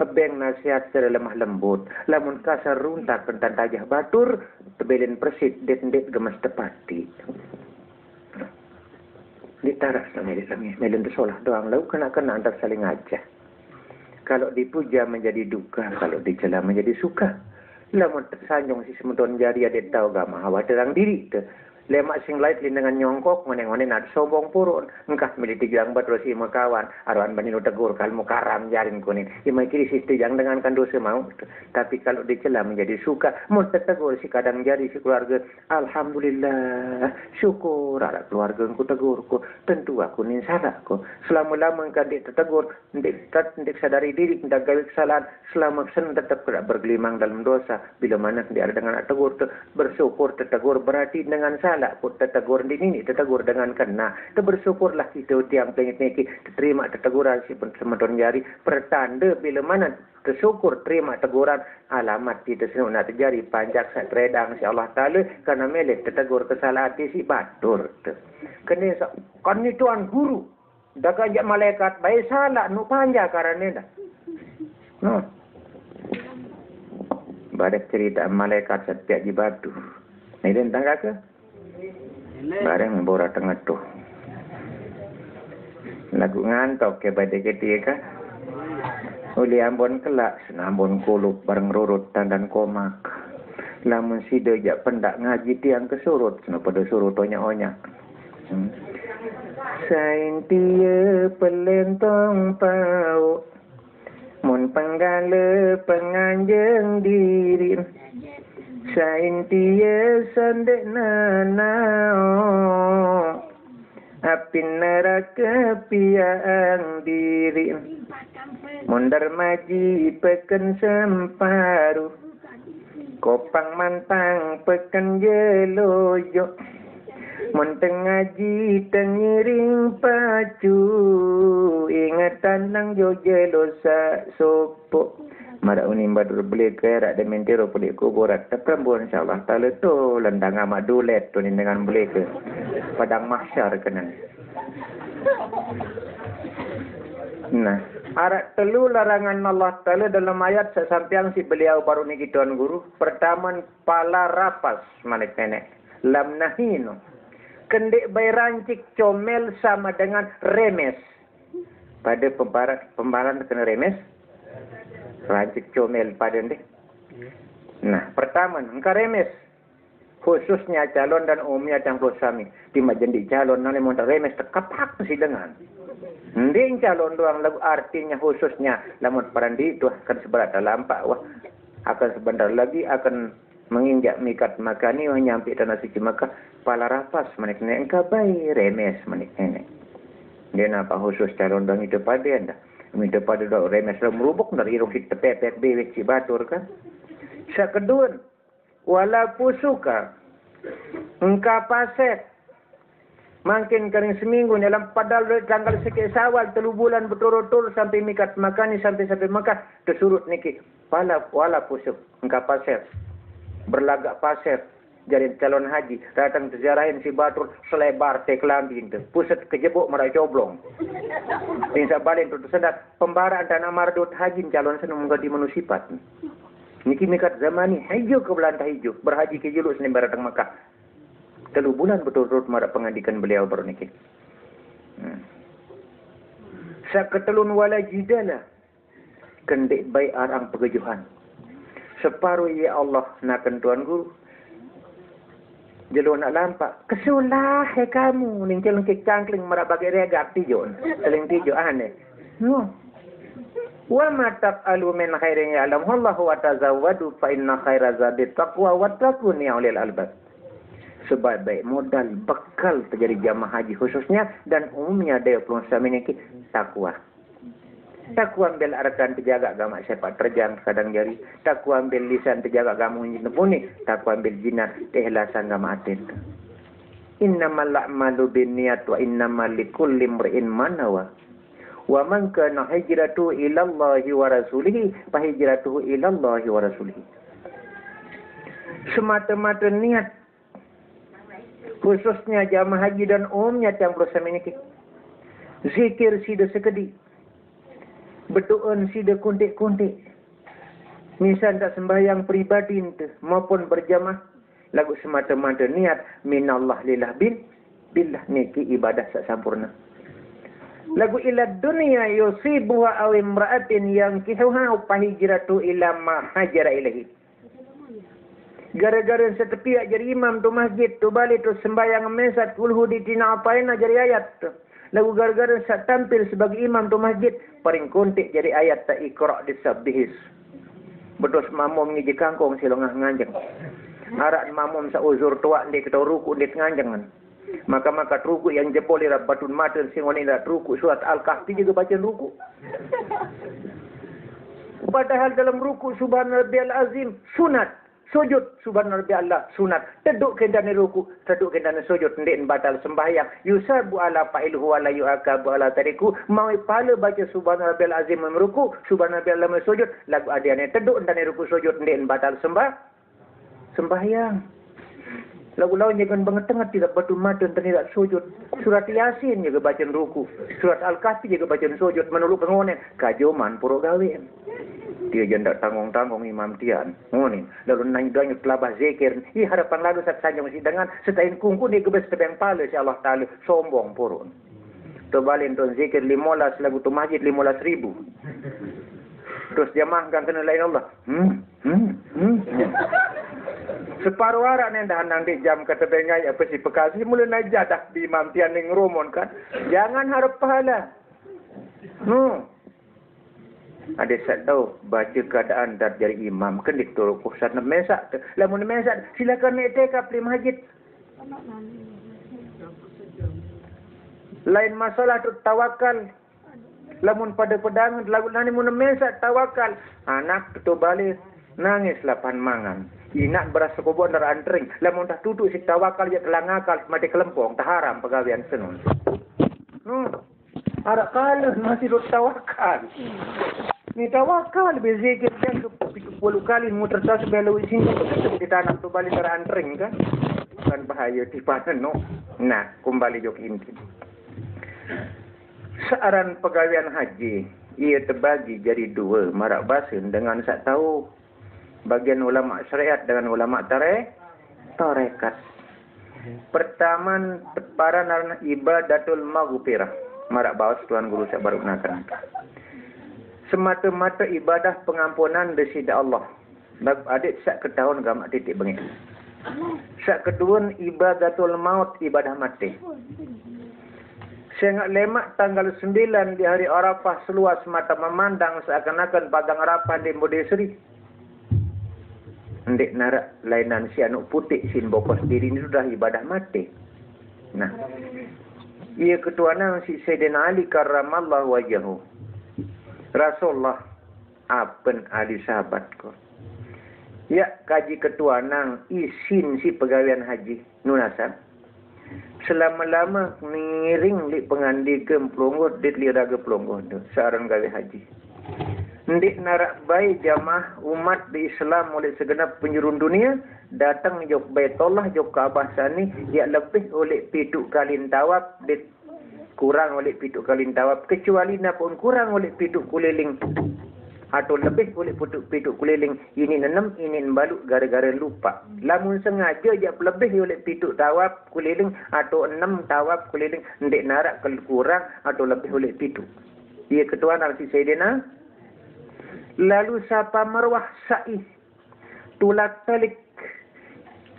Hebeng nasihat secara lemah lembut. Lamun kasar runtak tentang tajah batur. Tebelin persit det-det gemas tepati. Ditarak sama Islamnya. Melin tersolah doang. Lalu kena-kena antar saling aja. Kalau dipuja menjadi duka. Kalau dicela menjadi suka. Lamun tersanjung si semeton jari ada tahu gama hawa terang diri tu. Lemak sing lain dengan nyongkok meneng-meneng nak sombong purun. Engkah milih dijang betul si makawan. Arwan bani lu tegur kalau mukaram jarin kuning. Ima kiri si dijang dengan kan dosa mau. Tapi kalau dicela menjadi suka. Mesti tegur si kadang jari si keluarga. Alhamdulillah. Syukur ada keluarga aku tegurku. Tentu aku ni salah ko. Selama-lama engkau dia tegur. Ndik sadari diri. Ndik gawe kesalahan. Selama sen tetap tidak bergelimang dalam dosa. Bila mana dia ada dengan tegur. Bersyukur tegur berarti dengan salah. Pun tetegur di ini, tetegur dengan kena. Bersyukurlah kita tiang pengit-pengit terima teteguran si semeton jari. Pertanda bila mana tersyukur terima teguran alamat kita senang nak terjadi panjak saat redang si Allah Ta'ala kerana melek tetegur kesalahan si batur. Kena kan ni tuan guru. Dah kajak malaikat baik salah nu panjang kerana dah. No. Badak cerita malaikat setiap di batu. Ini tentang kakak? Barang bora tengah tu. Lagu ngantok ke badai ketika. Uli ambon kelak senambon kulup bareng rurut dan komak. Lamun si dejak pendak ngaji tiang kesurut. Kenapa dah surut onyak-onyak. Sain tia pelentong pau mun penggala penganjeng diri sain tia sandek nanao api neraka piang diri mundar maji peken semparuh kopang mantang peken jelojo Monteng ngaji tengiring pacu ingatan nang jojelo sa sopo mara unim badur beli kerak de mentero puli kuburat teprembuan insyaallah taala tu lendang amat dulet tu ni dengan beli ke padang mahsyar kenan. Nah, arak telu larangan Allah taala dalam ayat sesampiang si beliau baru niki tuan guru. Pertama pala rapas manik nenek lam nahino kendek bay rancik comel sama dengan remes. Pada pembaran kena remes. Rancik comel pada ndek. Nah, pertama, engkau remes. Khususnya calon dan umumnya campur sami. Di majendi calon nanti mau remes tekapak si dengan. Nding calon doang lagu artinya khususnya. Lamun parandi itu akan seberat lampak. Wah, akan sebentar lagi akan menginjak mikat makani wah nyampe tanah suci Makkah pala rapas manik nenek engkau bayi remes manik nenek dia napa khusus calon dong itu pada anda minta pada dok remes lo merubuk dari irung kita pepek bebek si batur kan sekedua walaupun suka engkau pasek makin kering seminggu dalam padahal tanggal sekian Syawal 3 bulan berturut-turut sampai mikat makani sampai Makkah tersurut niki wala pusuk engkau pasek berlagak pasir jadi calon haji datang terziarahin si batur selebar teklambi itu pusat kejebuk marai coblong bisa balik untuk sedap pembaraan dan amardut haji calon senang menggadi manusipat niki mikat zamani hijau ke belantah hijau berhaji ke juluk senin baratang Makkah 3 bulan betul-betul marak pengandikan beliau baru niki saketelun wala jidala kendek baik arang pegejuhan separuh ya Allah nakan tuan guru jelo nak lampak kesulah kamu ning celeng ke cangkling marak bagi regak tijon celeng tijo aneh no wa ma taqalu min khairin ya'lam wallahu wa tazawwadu fa inna khaira zadi taqwa wattaqun ya ulil albab sebaik modal bekal terjadi jamaah haji khususnya dan umumnya daya pelunsa ini takwa. Takwa ambil arkan terjaga agama sepak terjang kadang jari. Takwa ambil lisan terjaga agama nyinepuni. Takwa ambil jinak keikhlasan agama atin. Innamal a'malu binniyat wa innamal likulli imri'in ma nawa. Wa man kana hijratuhu ila Allahi wa rasulih fa hijratuhu ila Allahi wa rasulih. Semata-mata niat khususnya jamaah haji dan umumnya yang bersama ini zikir sida sekedi berdoa sida kuntik-kuntik misal tak sembahyang pribadi itu maupun berjamaah lagu semata-mata niat minallah lillah billah niki ibadah sak sampurna lagu ila dunia yusibuha aw imra'atin yankihuha fa hijratu ila ma hajara ilahi gara-gara setepiak jadi imam tu masjid tu balik tu sembahyang mesat ulhu di tina apaina jadi ayat tu lagu gara-gara saat tampil sebagai imam tu masjid paling kontik jadi ayat tak ikra' disabbihis betul mamum ngiji kangkong silongah nganjeng arak mamum sa uzur tuak ndek kita ruku ndek nganjeng maka ruku yang jebol ira batun mater singon ira ruku surat al-kahfi juga baca ruku padahal dalam ruku subhanarabbiyal azim sunat sujud subhanallah sunat teduk kendane ruku teduk kendane sujud ndek batal sembahyang yusabu ala fa'iluhu wa la yu'aqabu ala tariku mau pahala baca subhanallah azim meruku subhanallah sujud lagu adiane teduk ndane ruku sujud ndek batal sembahyang lagu lawan jangan banget-banget tidak batu mata dan tidak sujud surat yasin juga baca ruku surat al-kahfi juga baca sujud menurut pengonen kajoman puro gawe dia jangan tanggung-tanggung imam tian. Ngonin. Lalu nanya telabah zikir. Harapan lalu saja masih dengan setain kungku ni gebes tebang pala si Allah Ta'ala. Sombong purun. Terbalin tuan zikir 15 lagu tu masjid 15,000. Terus jamaah kan kena lain Allah. Separuh arah ni dah nanti jam kata bengai apa si pekasi mula naja dah di imam tian ning romon kan. Jangan harap pahala. Ada sat tahu baca keadaan dar dari imam kan ditolok pusat na mesak. Lamun mesak silakan naik tekap di masjid. Lain masalah tu tawakal. Lamun pada pedang lagu nani mun mesak tawakal. Anak tu balik nangis lapan mangan. Inak berasa kobon dar antring. Lamun dah tutup si tawakal je kelangakal mati kelempong tak haram pegawaian senun. Arak kalah masih duk tawakal. Ni tawakal bezikir kan ke 70 kali muter tas belu sini di tanah tu balik dar antring kan. Bukan bahaya tipanan no. Nah, kembali jok inti. Searan pegawaian haji ia terbagi jadi dua, marak basin dengan sak tahu bagian ulama syariat dengan ulama tarekat. Pertama para ibadatul maghfirah. Marak bawas Tuan Guru saya baru kenakan. Semata-mata ibadah pengampunan desida Allah. Bab adik sak ketahun gamak titik bengit. Sak kedua ibadatul maut, ibadah mati. Sengak lemak tanggal 9 di hari Arafah seluas mata memandang seakan-akan pagang Arafah di Modesri. Ndek narak lainan si anu putih sin bokos diri ini sudah ibadah mati. Nah, ia ketuanan si Sayyidina Ali karramallahu wajahu. Rasulullah apen ali sahabat ko. Ya kaji ketuanan isin si pegawaian haji nunasan. Selama-lama ngiring li pengandikan pelongo dit liraga pelongo tu seorang gawe haji. Ndik narak bayi jamaah umat di Islam oleh segenap penjuru dunia datang jok Baitullah jok Kaabah sani ya lebih oleh pituk kalin tawaf dit kurang oleh pituk kalin tawaf kecuali napun kurang oleh pituk kuliling atau lebih oleh pituk kuliling ini nenem ini baluk gara-gara lupa. Lamun sengaja je lebih oleh pituk tawaf kuliling atau 6 tawaf kuliling ndik narak kurang atau lebih oleh pituk. Ia ketua nasi Sayyidina. Lalu siapa marwah sa'i tulak talik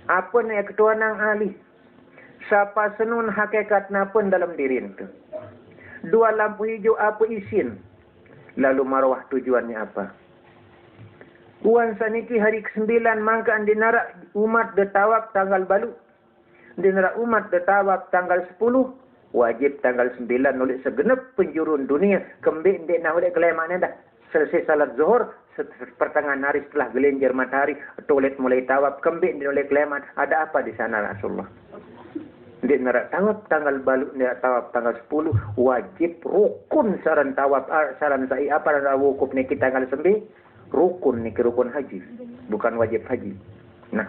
apa ni ketua nang ali siapa senun hakikat napun dalam diri itu. Dua lampu hijau apa isin. Lalu marwah tujuannya apa? Uan saniki hari ke-9 mangka dinarak umat detawab tanggal balu. Dinarak umat detawab tanggal 10. Wajib tanggal 9 oleh segenap penjuru dunia. Kembali ndek nak oleh kelemahannya dah. Selesai salat zuhur, pertengahan hari setelah gelinjar matahari, toilet mulai tawab, kembali oleh kelemahan. Ada apa di sana Rasulullah? Dia nak tawab tanggal balu, dia tawab tanggal 10, wajib rukun saran tawab, saran sa'i apa dan wukuf ni kita tanggal 9, rukun ni rukun haji, bukan wajib haji. Nah,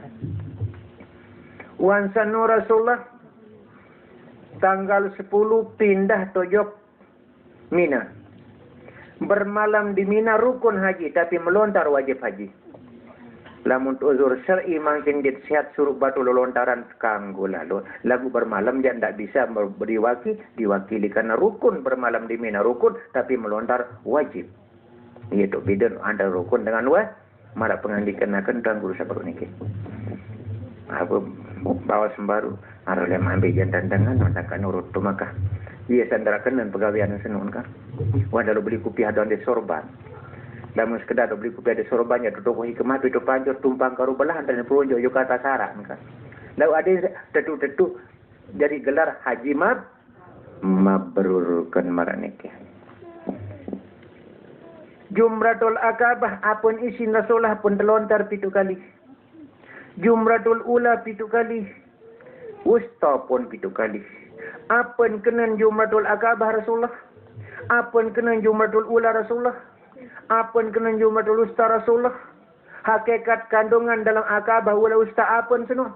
wan sanu Rasulullah tanggal 10 pindah tojok Mina. Bermalam di Mina rukun haji tapi melontar wajib haji. Lamun uzur syar'i mungkin dia sehat suruh batu lolontaran kanggo lalu. Lagu bermalam dia tidak bisa diwakili karena rukun bermalam di Mina rukun tapi melontar wajib. Itu beda antara rukun dengan marak pengandikan akan Tuan Guru sabar niki. Apa bawa sembaru arole ambil jantan dengan matakan urut tu maka. Ia sandrakan dan pegawaian senun kan. Wadah lo beli kopi ada di sorban. Lamun sekedar lo beli kopi ada sorbannya tutup hikmah itu panjur tumpang karu belahan dan perunjuk yo kata saran kan. Lalu ada tetu-tetu jadi gelar haji mabrurkan maranike. Jumratul Aqabah apun isin Rasulullah pun terlontar 7 kali. Jumratul Ula 7 kali. Wusta pun 7 kali. Apun kenan Jumratul Aqabah Rasulullah? Apun kenan Jumratul Ula Rasulullah? Apun kenan Jumratul Usta Rasulullah? Hakikat kandungan dalam Aqabah Ula Usta apun semua?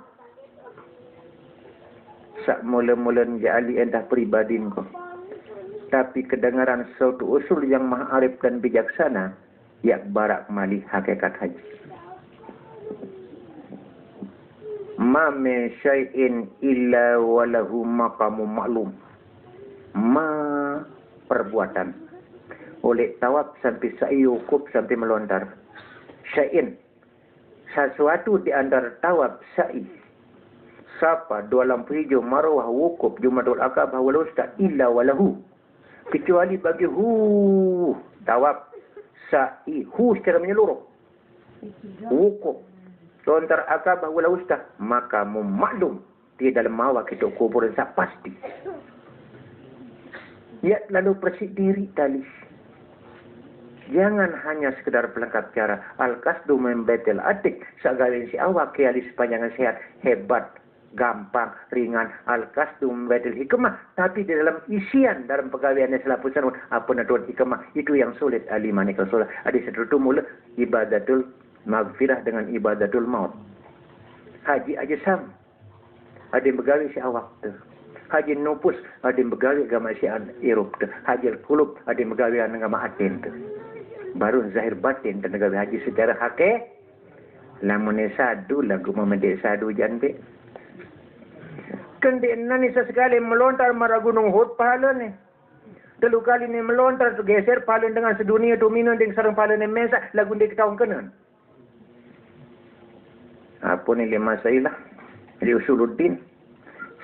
Sak mula-mula jali entah pribadi kau. Tapi kedengaran suatu usul yang maha arif dan bijaksana, yak barak mali hakikat haji. Ma min syai'in illa walahu maqamu ma'lum. Ma perbuatan. Oleh tawab sampai sa'i wukuf sampai melontar. Syai'in. sesuatu di antara tawaf, sa'i, safa, dua lampu hijau, marwah, wukuf, jumatul akabah, wal wusta, illa walahu. Kecuali bagi tawaf, sa'i, secara menyeluruh, wukuf, lontar akabah, wal wusta, maka memaklum dia dalam mawa kita kubur yang pasti. Ya, lalu bersih diri tali. Jangan hanya sekedar pelengkap cara. Al-qasdu membetel atik. Sagawin si awak kialis sepanjang sehat. Hebat, gampang, ringan. Al-qasdu membetel hikmah. Tapi di dalam isian, dalam pegawaiannya selapusan. Apa natuan hikmah? Itu yang sulit. Alimanikal sholat. Ada sesuatu mula. Ibadatul maghfirah dengan ibadatul maut. Haji aja sam. Ada yang pegawai si awak tu. Haji nupus. Ada yang pegawai agama si Eropa tu. Haji al-kulub. Ada yang pegawai agama Aten tu. Baru zahir batin dan negara haji secara hakik. Lamun sadu lagu memendik sadu jantik. Kendik nani sesekali melontar marah gunung Hud pahala ni. Telu kali ni melontar tu geser pahala dengan sedunia domino dengan sarang pahala ni mesa lagu dia ketahuan kena. Apa ni lima saya lah. Dia usuluddin.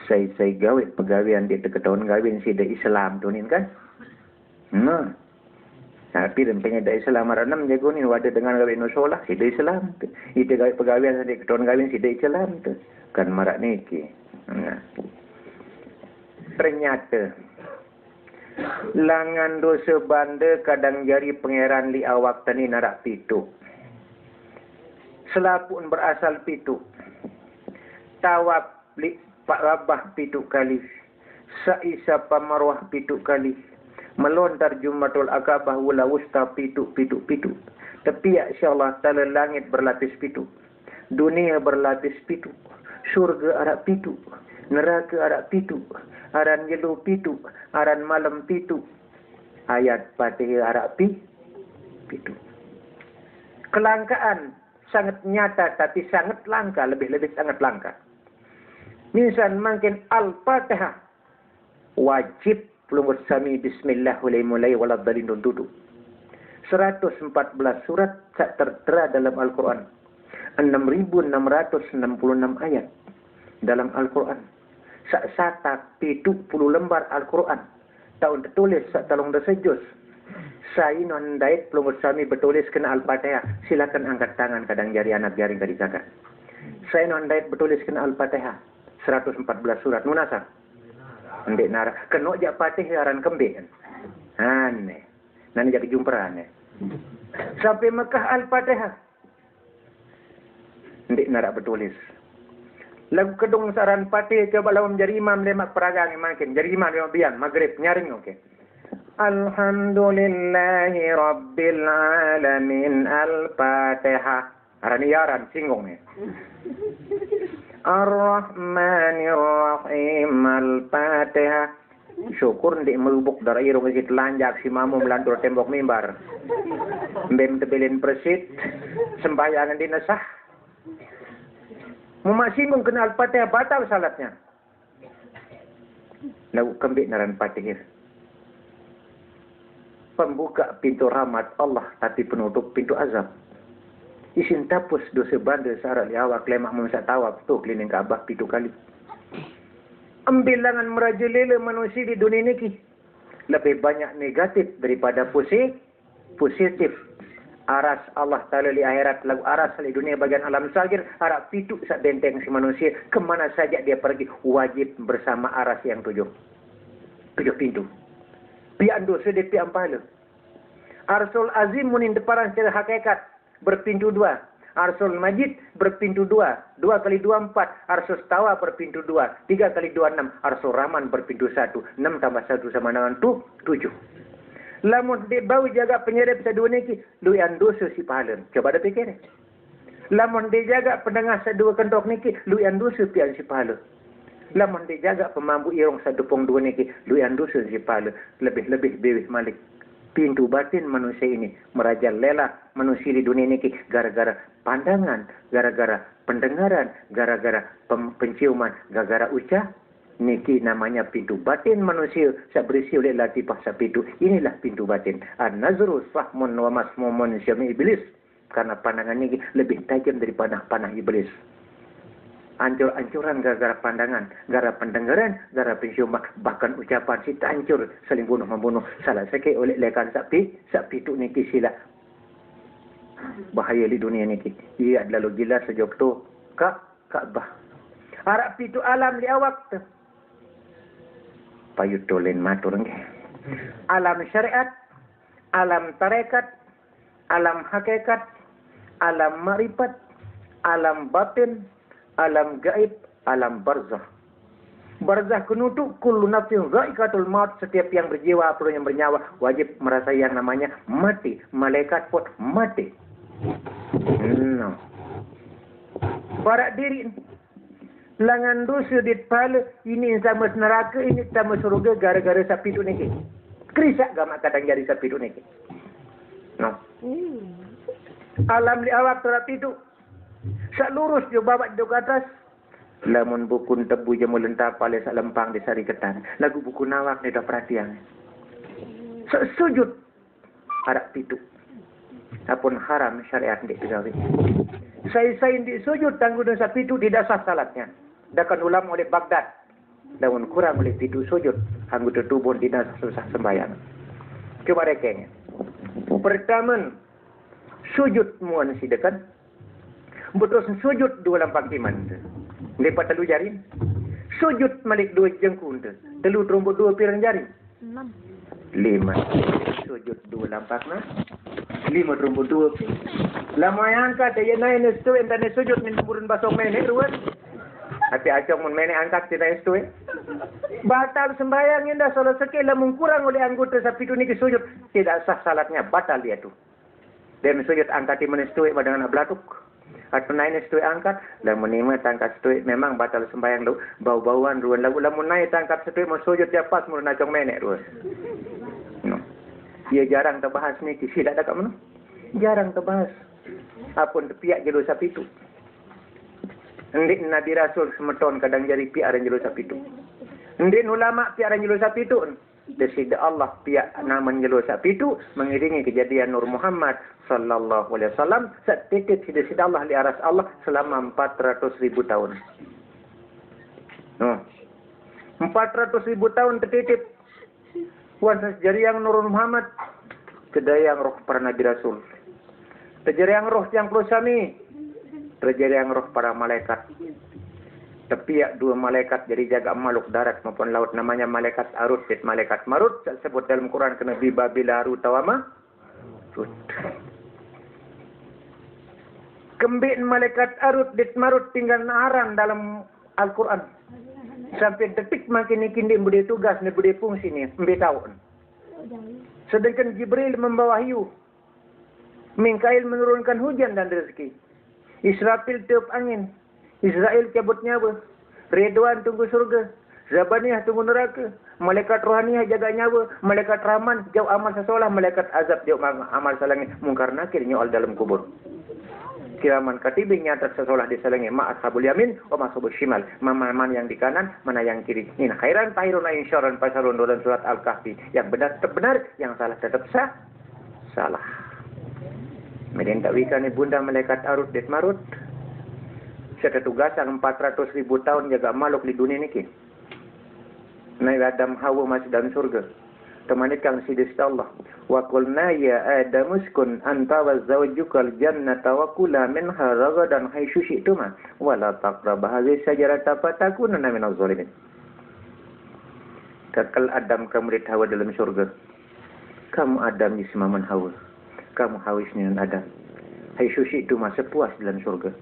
Saya gawe pegawaian dia ketahuan gawin si da Islam tu ni kan. Nah. Tapi rempenya dari Islam maranam jago ni wadah dengan gawin nusolah si dari Islam tu. Itu gawin pegawaian si ketahuan gawin si dari Islam tu. Kan marak niki. Ternyata langan dosa banda kadang jari pangeran li awak tani narak pitu. Selapun berasal pitu. Tawab li pak rabah pitu kali. Sa'isa pamarwah pitu kali. Melontar Jumatul Akabah wala wusta pitu. Tapi ya insyaAllah ta'ala langit berlapis pitu. Dunia berlapis pitu. Surga arak pitu. Neraka arak pitu. Aran jelu pitu. Aran malam pitu. Ayat Fatihah arak pitu. Kelangkaan sangat nyata tapi sangat langka. Lebih-lebih sangat langka. Misal makin Al-Fatihah. Wajib belum bersami bismillah mulai waladhalin duduk. 114 surat tertera dalam Al-Quran. 6.666 ayat dalam Al-Quran. Sata 70 lembar Al-Quran. Tahun tertulis talung desejus. Saya non-dait belum bersami bertulis kena Al-Fatihah. Silakan angkat tangan kadang jari anak jaring kadi kakak. Saya non-dait bertulis kena Al-Fatihah. 114 surat. Munasa. Ndek nara kena jak patih aran kembik kan. Aneh. Nani jak jumperan ya. Sampai Mekah Al-Fatihah. Ndek nara bertulis. Lagu kedung saran patih coba lawan menjadi imam lemak peragang makin. Jadi imam lemak bian maghrib nyaring okey. Alhamdulillahi rabbil alamin Al-Fatihah. Aran yaran singgung ya. Ar-Rahmanir-Rahim Al-Fatihah. Syukur ndik melubuk dari irung isi telanjak si mamu melantur tembok mimbar. Mbem tebelin persit. Sembayangan dinasah. Mumak singgung kena Al-Fatihah batal salatnya. Lagu kembik naran Fatihah. Pembuka pintu rahmat Allah tapi penutup pintu azab. Isin tapus dosa bandar syarat liawak lemak memesak tawab tu keliling Kaabah 7 kali. Ambilangan merajalela manusia di dunia ini lebih banyak negatif daripada positif. Aras Allah Ta'ala di akhirat lagu aras di dunia bagian alam sagir harap pitu sak benteng si manusia kemana saja dia pergi wajib bersama aras yang 7 pintu. Pian dosa dia pian pahala. Arsul Azim munin deparan secara hakikat berpintu 2. Arsul Majid berpintu 2. 2 kali 2 4. Arsul Tawa berpintu 2. 3 kali 2 6. Arsul Rahman berpintu 1. 6 tambah 1 sama dengan 7. Lamun dia bau jaga penyerap sedua ni lu yang dosa si pahala. Coba ada fikir. Lamun dia jaga pendengar sedua kentok ni lu yang dosa pian si pahala. Lamun dia jaga pemambu irong satu pong dua ni lu yang dosa si pahala. Lebih-lebih bewih malik. Pintu batin manusia ini merajalela manusia di dunia ini gara-gara pandangan, gara-gara pendengaran, gara-gara penciuman, gara-gara ucap. Niki namanya pintu batin manusia berisi oleh latifah pintu. Inilah pintu batin. An-nazru sahmun wa masmumun syami iblis. Karena pandangannya lebih tajam daripada panah iblis. Hancur-hancuran gara-gara pandangan, gara-gara pendengaran, gara-gara penciuman, bahkan ucapan kita hancur, saling bunuh-membunuh. Salah sakit oleh lekan sapi itu niki sila. Bahaya di dunia niki. Ia adalah gila sejauh tu Ka'bah. Harap itu alam di awak tu. Payut tolen matur nggih. Alam syariat, alam tarekat, alam hakikat, alam ma'rifat, alam batin, alam gaib, alam barzah. Barzah kunutu kullu nafsin dha'iqatul maut, setiap yang berjiwa atau yang bernyawa wajib merasa yang namanya mati. Malaikat pun mati. No. Barak diri langan dosa di pala ini sama neraka, ini sama surga gara-gara sapi tu niki. Krisak gamak kadang jadi sapi tu niki. No. Alam li awak terapi itu sak lurus dia bawa dia ke atas. Lamun buku tebu je melentap pale sak lempang di sari ketan. Lagu buku nawak dia dah perhatian. Sujud harap pitu. Apun haram syariat ndik digawe. Saya di sujud tangguh dan sapi itu tidak sah salatnya. Dakan ulam oleh Baghdad. Lamun kurang oleh pitu sujud, anggota tubuh tidak susah sembahyang. Coba rekengnya. Pertama, sujud muan sidakan. Betul sujud dua lampak iman. Lepas telu jari. Sujud malik dua jengkun. Telu terumput dua pirang jari. 5. Sujud dua lampak na. 5 terumput dua. Lama yang angkat dia naik nestu entah sujud ni turun basong menek ruan. Hati acong mun menek angkat dia naik nestu. Batal sembahyang indah solat sekali lamun kurang oleh anggota sapi tu ni sujud tidak sah salatnya, batal dia tu. Dia sujud angkat di menestu pada anak belatuk. Atau naik nestu angkat dan menima tangkat setu memang batal sembahyang tu. Bau-bauan ruan lagu lamun naik tangkat setu mau sujud dia pas mun acong menek ruan. No. Ia jarang terbahas ni kisi tak ada kat mana. Jarang terbahas. Apun piak jalur sapi itu. Ndik Nabi Rasul semeton kadang jari piak dan jalur sapi itu. Ndik ulama piak dan jalur sapi itu. Desida Allah piak nama jalur sapi itu mengiringi kejadian Nur Muhammad sallallahu alaihi wasallam setetet sida Allah di aras Allah selama 400.000 tahun. No. 400.000 tahun tertitip. Puasa jari yang Nur Muhammad kedayang roh para Nabi Rasul. Terjadi yang roh yang kelusami. Terjadi yang roh para malaikat. Tepiak dua malaikat jadi jaga makhluk darat maupun laut. Namanya malaikat Arut, malaikat Marut. Sebut dalam Quran kena Bibabila Arut Tawama. Kembik malaikat Arut, dit Marut tinggal naran dalam Al-Quran. Sampai detik makin kini budi tugas, ni budi fungsi ni. Mbak tahun. Sedangkan Jibril membawa wahyu. Mikail menurunkan hujan dan rezeki. Israfil tiup angin. Israel cabut nyawa. Ridwan tunggu surga. Zabaniyah tunggu neraka. Malaikat rohaniyah jaga nyawa. Malaikat rahman jauh amal sesolah. Malaikat azab jauh amal salangi. Mungkar nakir nyual dalam kubur. Kiraman katibin nyata sesolah di salangi. Ma'ashabul yamin wa ma'ashabul shimal. Mana yang di kanan, mana yang kiri. Ini khairan tahirun insyaran pasarun dalam surat Al-Kahfi. Yang benar tetap benar, yang salah tetap salah. Kemudian tak wika ni bunda malaikat Arut dit Marut. Saya tugasan 400.000 tahun jaga makhluk di dunia ni. Nabi Adam Hawa masih dalam surga. Temanikan sidis Allah. Wa qulna ya Adam uskun anta wa zawjukal jannata wa kula minha ragadan haitsu syi'tuma wa la taqrabu hadhihi syajarata fatakunanna minaz zalimin. Kekal Adam kamu murid Hawa dalam surga. Kamu Adam di semaman Hawa. Kamu Hawa dengan Adam. Haitsu syi'tuma sepuas dalam surga.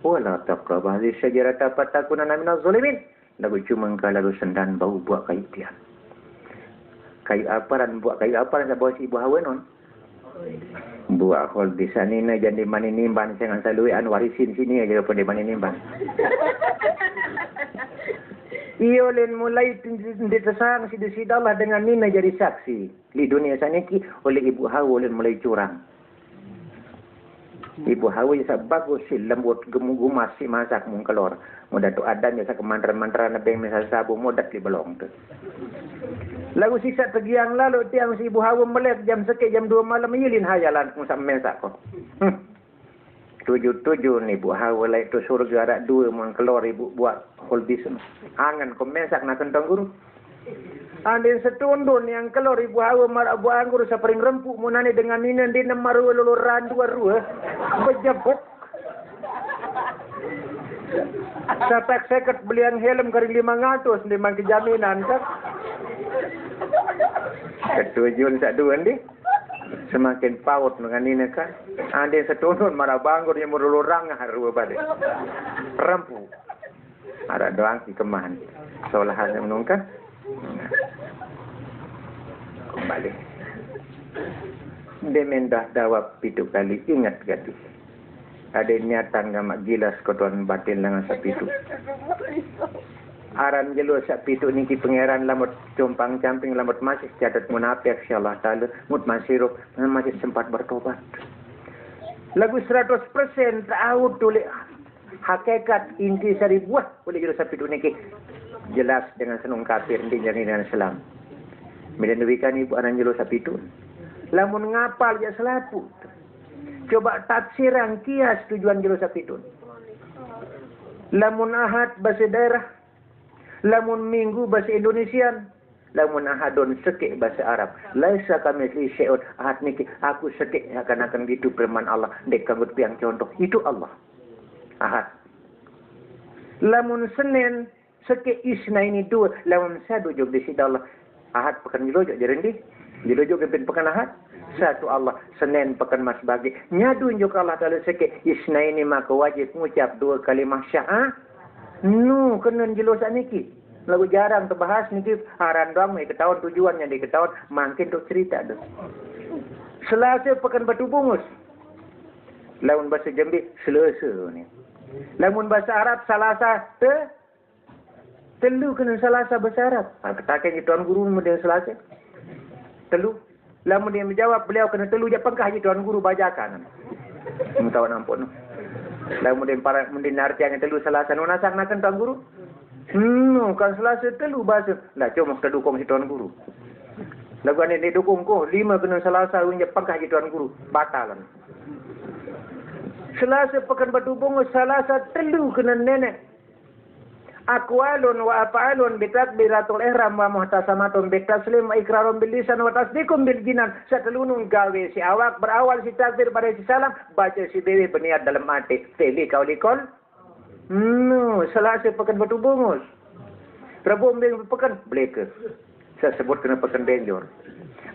Wa la taqrabu hadhihi syajarata fatakunanna minaz zalimin. Lagu cuma kalau sendan bau buat kayu pian. Kayu apa dan buat kayu apa dan bawa si ibu Hawa non? Buat hol di sana ni jadi mani nimban jangan selalu warisin sini aja pun di mani nimban. Iyo len mulai ditesang sida Allah dengan Nina jadi saksi di dunia sana ki oleh ibu Hawa len mulai curang. Ibu Hawa yang bagus si lembut gemugumas si masak mung kelor. Mudah tu adan biasa kemantaran-mantaran nebeng misal sabu mudah di belong tu. Lagu siksa pergi yang lalu tiang si ibu Hawa melek jam sekit jam 2 malam yilin hayalan musak mensak ko. tujuh ni bu hawa lai tu surga ada dua mun keluar ibu buat holbis. Angan komensak nak kentang guru. Andin setundun yang keluar ibu hawa marak buah anggur sapering rempuk munani dengan minan di nemaru luluran dua rua bejebok. Satak seket belian helm kari 500 memang kejaminan kan. Ketujuan tak dua ni. Semakin paut dengan ini kan. Andin setundun marak banggur yang merulurang harua balik. Rempu. Ada doang ki kemahan. Seolah hanya menungkan. Kembali. Dia mendah dawab pitu kali ingat gadis. Ada niatan gamak gilas kotoran batin dengan sapitu. Aran jelu sapitu niki pangeran lamut compang camping lamut masih catat munafik insyaallah taala mut masih masih sempat bertobat. Lagu 100% tahu tulis hakikat inti sari buah boleh jelu sapitu niki jelas dengan senung kafir di dengan Islam. Medan dewikan ibu aran jelu sapitu. Lamun ngapal ya selapu. Coba tafsiran kias tujuan jelu sapitu. Lamun ahad bahasa daerah. Lamun minggu bahasa Indonesian. Lamun ahadun sekik bahasa Arab. Laisa kamitslihi syai'un. Ahad niki aku sekik akan gitu firman Allah. Dek kanggut piang contoh. Itu Allah. Ahad. Lamun Senin sekik isna ini dua. Lamun sadu jog di sida Allah. Ahad pekan jilojok jerendi. Jilojok kepin pekan ahad. Satu Allah. Senin pekan mas bagi. Nyadu njuk Allah Ta'ala sekik. Isna ini maka wajib mengucap 2 kalimah sya'ah. Nu kena jelosak niki. Lagu jarang terbahas niki. Haran doang mai ketahuan tujuannya diketahuan. Makin untuk cerita tu. Selasa pekan batu bungus. Lamun bahasa Jambi selasa ni. Lamun bahasa Arab salasa telu kena salasa bahasa Arab. Katakan tuan guru model selasa. Telu. Lamun dia menjawab beliau kena telu je pengkah je tuan guru bacakan. Minta ampun. Lamun dia para mundin arti yang telu selasa nunasak nakan tuan guru. Kan selasa telu bahasa. Lah cuma kita dukung si tuan guru. Lagu ni dia dukung ko 5 kena selasa unja pengkah je tuan guru. Batalan. Selasa pekan batu bungus selasa telu kena nenek. Aqwalun wa af'alun bitakbiratul ihram wa muhtasamatun bitaslim wa ikrarun bil lisan wa tasdiqun bil jinan. Setelunung gawe si awak berawal si takbir pada si salam, baca si dewi berniat dalam hati. Teli kau likol. Selasa pekan batu bungus. Rabu minggu pekan bleka. Saya sebut kena pekan benjor.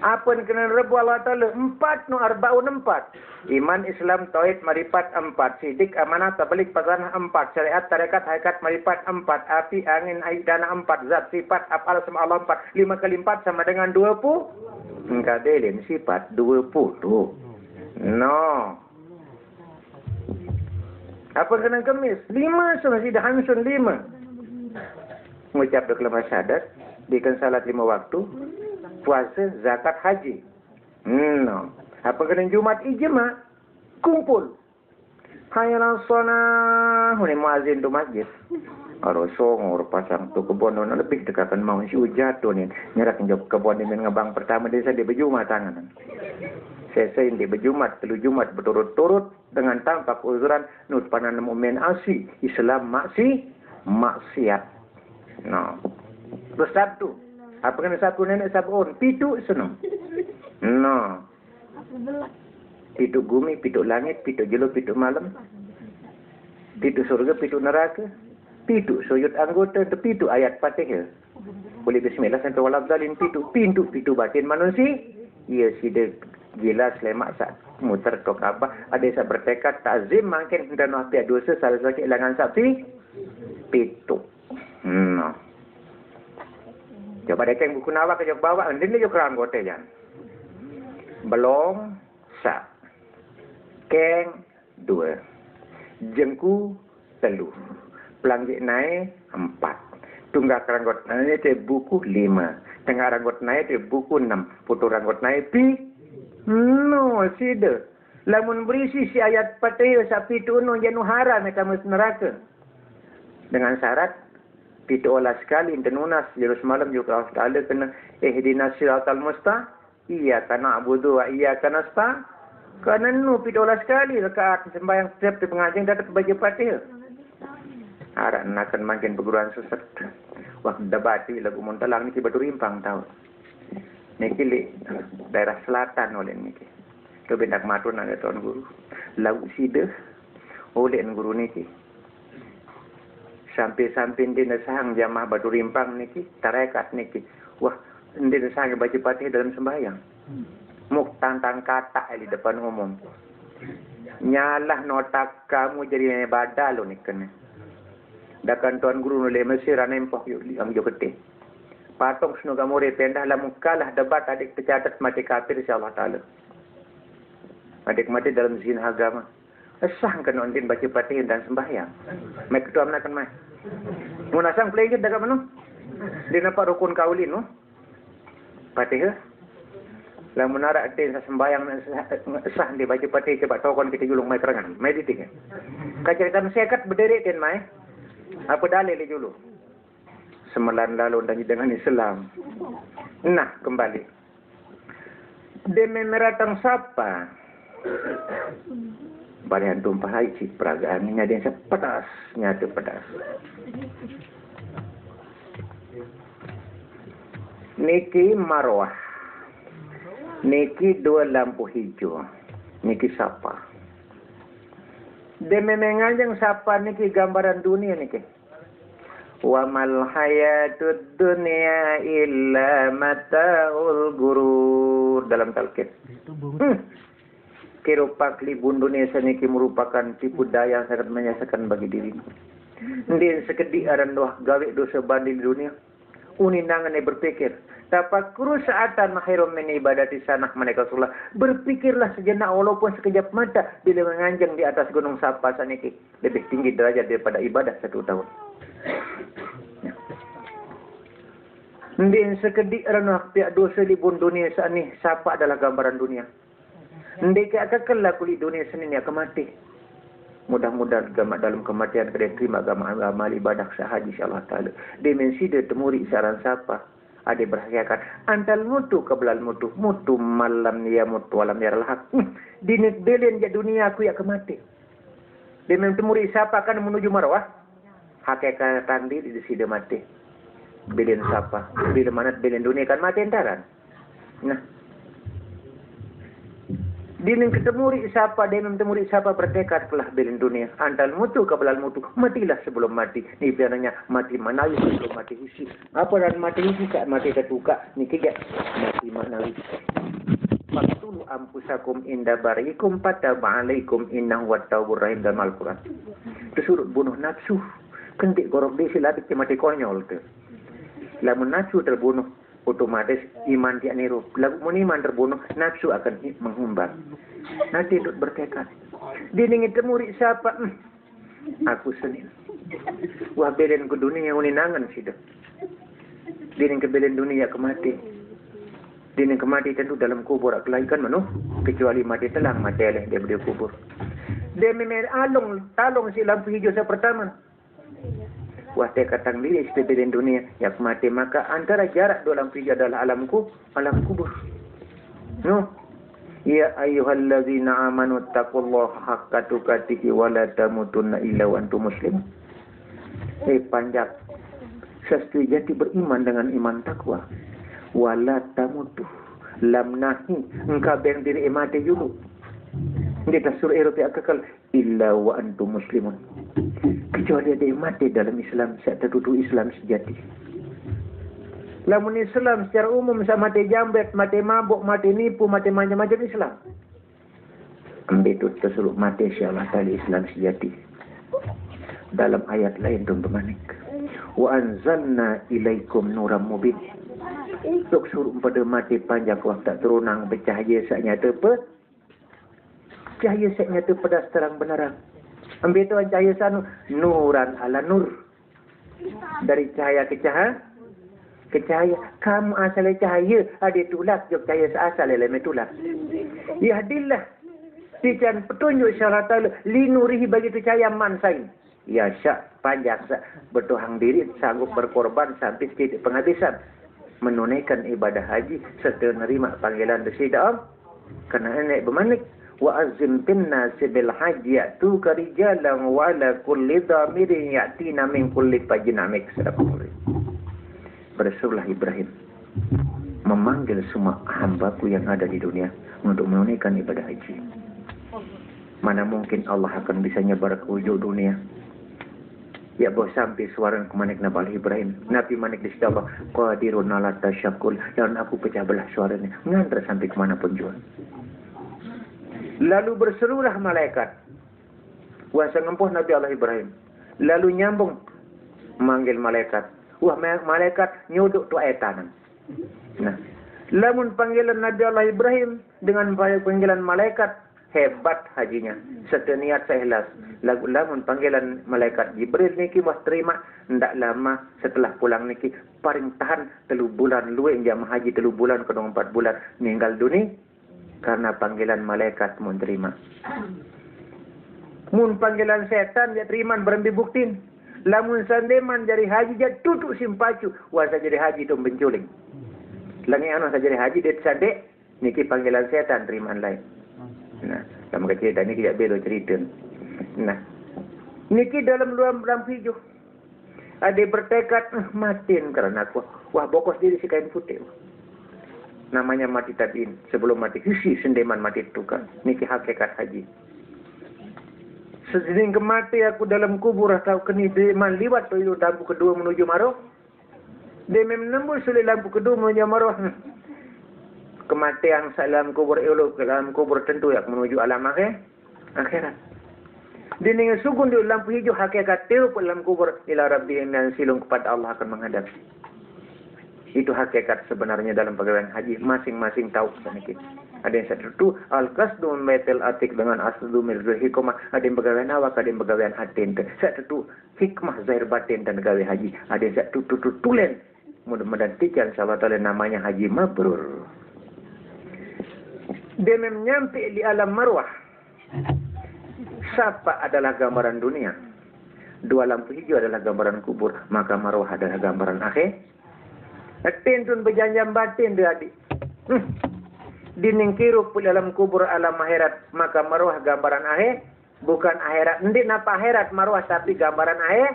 Apa yang kena Rabu Allah Ta'ala? 4 arbaun 4. Iman, Islam, Tauhid, Marifat 4. Sidik, amanah, tabalik, pasanah 4. Syariat, tarekat, hakikat, marifat 4. Api, angin, air, dana 4. Zat, sifat, afal sama Allah 4. 5 kali 4 sama dengan 20. Enggak delin sifat 20. No. Apa kena kemis? 5 sama sidah hansun 5. Mengucap deklamasi syahadat. Dikan salat 5 waktu. Puasa, zakat, haji. No. Apa kena Jumat ijma? Kumpul. Hayalan sonah. Ini muazin tu masjid. Kalau songor pasang tu kebun na lebih dekatan mau si ujat tu ni. Nyerak njok kebun dengan ngabang pertama dia di berjumat tangan. Saya di berjumat, telu Jumat berturut-turut dengan tanpa keuzuran nut panan mu'min asi. Islam maksiat. No. Terus satu. Apa kena satu nenek sabun? Pitu senang. No. Pitu bumi, pitu langit, pitu jelo, pitu malam. Pitu surga, pitu neraka. Pitu suyut anggota, pitu ayat Fatihah. Boleh bismillah sampai waladzalin pitu. Pitu batin manusia. Ia sidah jelas lemak saat muter tok apa. Ada yang bertekad takzim makin dan wahpiah dosa salah sakit ilangan sapi. Pitu. No. Coba dekeng buku nawak ke jok bawa, andin dia jok kerang gote jan. Belong, sa. Keng, 2. Jengku, 3. Pelanggik naik, 4. Tunggak ranggot naik te buku 5. Tengah ranggot naik te buku 6. Putu ranggot naik pi. No, sida. Lamun berisi si ayat Fatihah sapi tu no janu haram mereka mesti neraka. Dengan syarat pitu olah sekali tenunas jurus malam juga Allah kena ihdinas siratal mustaqim. Iyyaka na'budu wa iyyaka nasta'in. Karena nu pidola sekali rakaat sembahyang setiap di pengajian dapat baca Fatihah. Arak nakan makin perguruan sesat. Waktu dabati lagu Montalang niki batu rimpang tahu. Niki li daerah selatan oleh niki. Kebendak matun ada tuan guru. Lagu sida oleh guru niki. Sampai-sampai di nesang jamaah batu rimpang niki tarekat niki. Wah, di nesang baca Fatihah dalam sembahyang. Muk tantang kata di depan umum. Nyalah notak kamu jadi ibadah lo niken. Dakan tuan guru nule Mesir anempok yuk am yo kete. Patong sunu gamore pendah la mukalah debat adik tercatat mati kafir insyaallah taala. Adik mati dalam zina agama. Esah kan ondin baca Fatihah dan sembahyang. Mek ketua menakan mai. Munasang pelengit daga manu. Di napa rukun kaulin no. Fatihah. Lah menara den sembahyang sah di baca Fatihah coba tokon kita julung mai terangan. Mai diting. Kacaritan sekat berdiri den mai. Apa dalil dulu? Semelan lalu dan dengan Islam. Nah, kembali. Demi meratang sapa. Barian tumpah haji peragaannya dia pedas, nyata pedas. Niki marwah. Niki dua lampu hijau. Niki sapa. Demi menganjang sapa niki gambaran dunia niki. Wa mal hayatud dunya illa mata'ul gurur dalam talqin. Kerupak libun dunia saniki merupakan tipu daya yang sangat menyesakan bagi dirimu. Ndin sekedi aran doh gawe dosa banding di dunia. Uninangan berpikir, tafakkur saatan mahairum min ibadati sanah mereka sulah. Berpikirlah sejenak walaupun sekejap mata bila menganjang di atas gunung Sapa saniki lebih tinggi derajat daripada ibadah 1 tahun. Ndin sekedi aran pihak dosa libun dunia sani Sapa adalah gambaran dunia. Ndek akakal kulit dunia senin akan mati. Mudah-mudahan dalam kematian kita terima amal ibadah sahaja insyaallah taala. Dimensi dia temuri saran siapa? Ada berhakikat antal mutu kebalal mutu malam ya mutu alam ya lahak. Dinik belen ya dunia aku ya kemati. Dimen temuri siapa akan menuju marwah? Hakikat tangdir di sida mati. Belen siapa? Bila mana belen dunia kan mati entaran. Nah, Dining ketemuri siapa, demem temuri siapa bertekad kelah belen dunia. Antal mutu kebalal mutu, matilah sebelum mati. Ni biaranya mati manawi sebelum mati husi. Apa dan mati husi kat mati ketuka. Ni kejap mati manawi. Faktulu ampusakum inda barikum pataba alaikum innahu wattawur rahim dalam Al-Quran. Tersuruh bunuh nafsu. Kentik gorok desi labik mati konyol tu. Lamun nafsu terbunuh, otomatis iman dia niru. Lagu iman terbunuh, nafsu akan menghumbar. Nanti duduk bertekad. Dining temuri siapa? Aku senin. Wah belen ke dunia uninangan sido. Dining ke belen dunia kemati. Dining kemati tentu dalam kubur kelaikan manu. Kecuali mati telang mati oleh dia berdua kubur. Dia memang talong si lampu hijau saya pertama. Wah tekad diri istri belen dunia yang mati maka antara jarak dua lampu hijau adalah alam kubur. No. Ya ayyuhallazina amanu taqullaha haqqa tuqatih wa la tamutunna illa wa antum muslimun. Panjang. Sesungguhnya beriman dengan iman takwa. Wala tamutu lam nahi engkau beng diri mati dulu. Dia surah Eropa akal illa wa antum muslimun. Kecuali ada mati dalam Islam, saya tertuduh Islam sejati. Lamun Islam secara umum sama mati jambet, mati mabuk, mati nipu, mati macam-macam Islam. Ambedut tersuruh mati insyaallah tali Islam sejati. Dalam ayat lain tu bermanik. Wa anzalna ilaikum nuram mubin. Tuk suruh pada mati panjang waktu terunang bercahaya saknyata apa? Cahaya saknyata pedas terang benerang. Ambil tu cahaya sanu nuran ala nur. Dari cahaya ke cahaya. Kecahaya, kamu asal cahaya, ada tulak, jok cahaya asal elemen tulak. Ya hadillah, dican petunjuk syarat Allah, linurihi bagi tu cahaya mansain. Ya syak, panjang syak, bertuhang diri, sanggup berkorban sampai sedikit penghabisan. Menunaikan ibadah haji, serta menerima panggilan bersidam. Kerana nenek bermanik, wa azim bin nasi bil haji ya'tuka rijalan wa ala kulli dhamirin ya'tina min kulli fajjin amik. Berserulah Ibrahim memanggil semua hambaku yang ada di dunia untuk menunaikan ibadah haji. Mana mungkin Allah akan bisa nyebar ke ujung dunia. Ya boh sampai suara kemanik Nabi Ibrahim. Nabi manik di sisi Allah. Qadirun ala tasyakul. Dan aku pecah belah suaranya. Ngantar sampai kemanapun juga. Lalu berserulah malaikat. Wah sengempuh Nabi Allah Ibrahim. Lalu nyambung. Manggil malaikat. Wah malaikat nyuduk tu ayatanan. Nah. Lamun panggilan Nabi Allah Ibrahim. Dengan panggilan malaikat. Hebat hajinya. Seteniat seikhlas. Lamun panggilan malaikat Jibril niki mas terima. Ndak lama setelah pulang niki. Paling tahan 3 bulan. Luwe jamaah haji 3 bulan ke 4 bulan. Meninggal dunia. Karena panggilan malaikat mun terima. Mun panggilan setan dia terima berembi buktin. Lamun sandeman jadi haji dia tutuk simpacu. Wasa jadi haji tu benculing. Langi anu jadi haji dia sade. Niki panggilan setan terimaan lain. Nah, dalam cerita ni tidak beda cerita. Nah, niki dalam luar lampu hijau. Ada bertekad matiin kerana aku. Wah, bokos diri si kain putih. Namanya mati tabiin. Sebelum mati hisi sendeman mati tukar. Niki hakikat haji. Sejenis kemati aku dalam kubur atau kini deman liwat tu itu lampu kedua menuju Maroh. Dia menembus oleh lampu kedua menuju Maroh. Kematian dalam kubur itu dalam kubur tentu yang menuju alam akhirat. Dia dengan sugun di lampu hijau hakikat tiup dalam kubur ila Rabbi yang silung kepada Allah akan menghadap. Itu hakikat sebenarnya dalam pegawaian haji. Masing-masing tahu sedikit. Ada yang satu al-qasdu metel atik dengan asdu mirzu hikmah. Ada yang pegawaian awak, ada yang pegawaian hatin. Satu hikmah zahir batin dan pegawai haji. Ada yang satu tulen. Mudah-mudahan tijan sahabat Allah namanya haji mabrur. Dia menyampai di alam marwah. Sapa adalah gambaran dunia. 2 lampu hijau adalah gambaran kubur. Maka marwah adalah gambaran akhir. Tentun berjanjam batin dia adik. Dinding kiruk di dalam kubur alam akhirat. Maka marwah gambaran akhir. Bukan akhirat. Ndik napa akhirat marwah tapi gambaran akhir.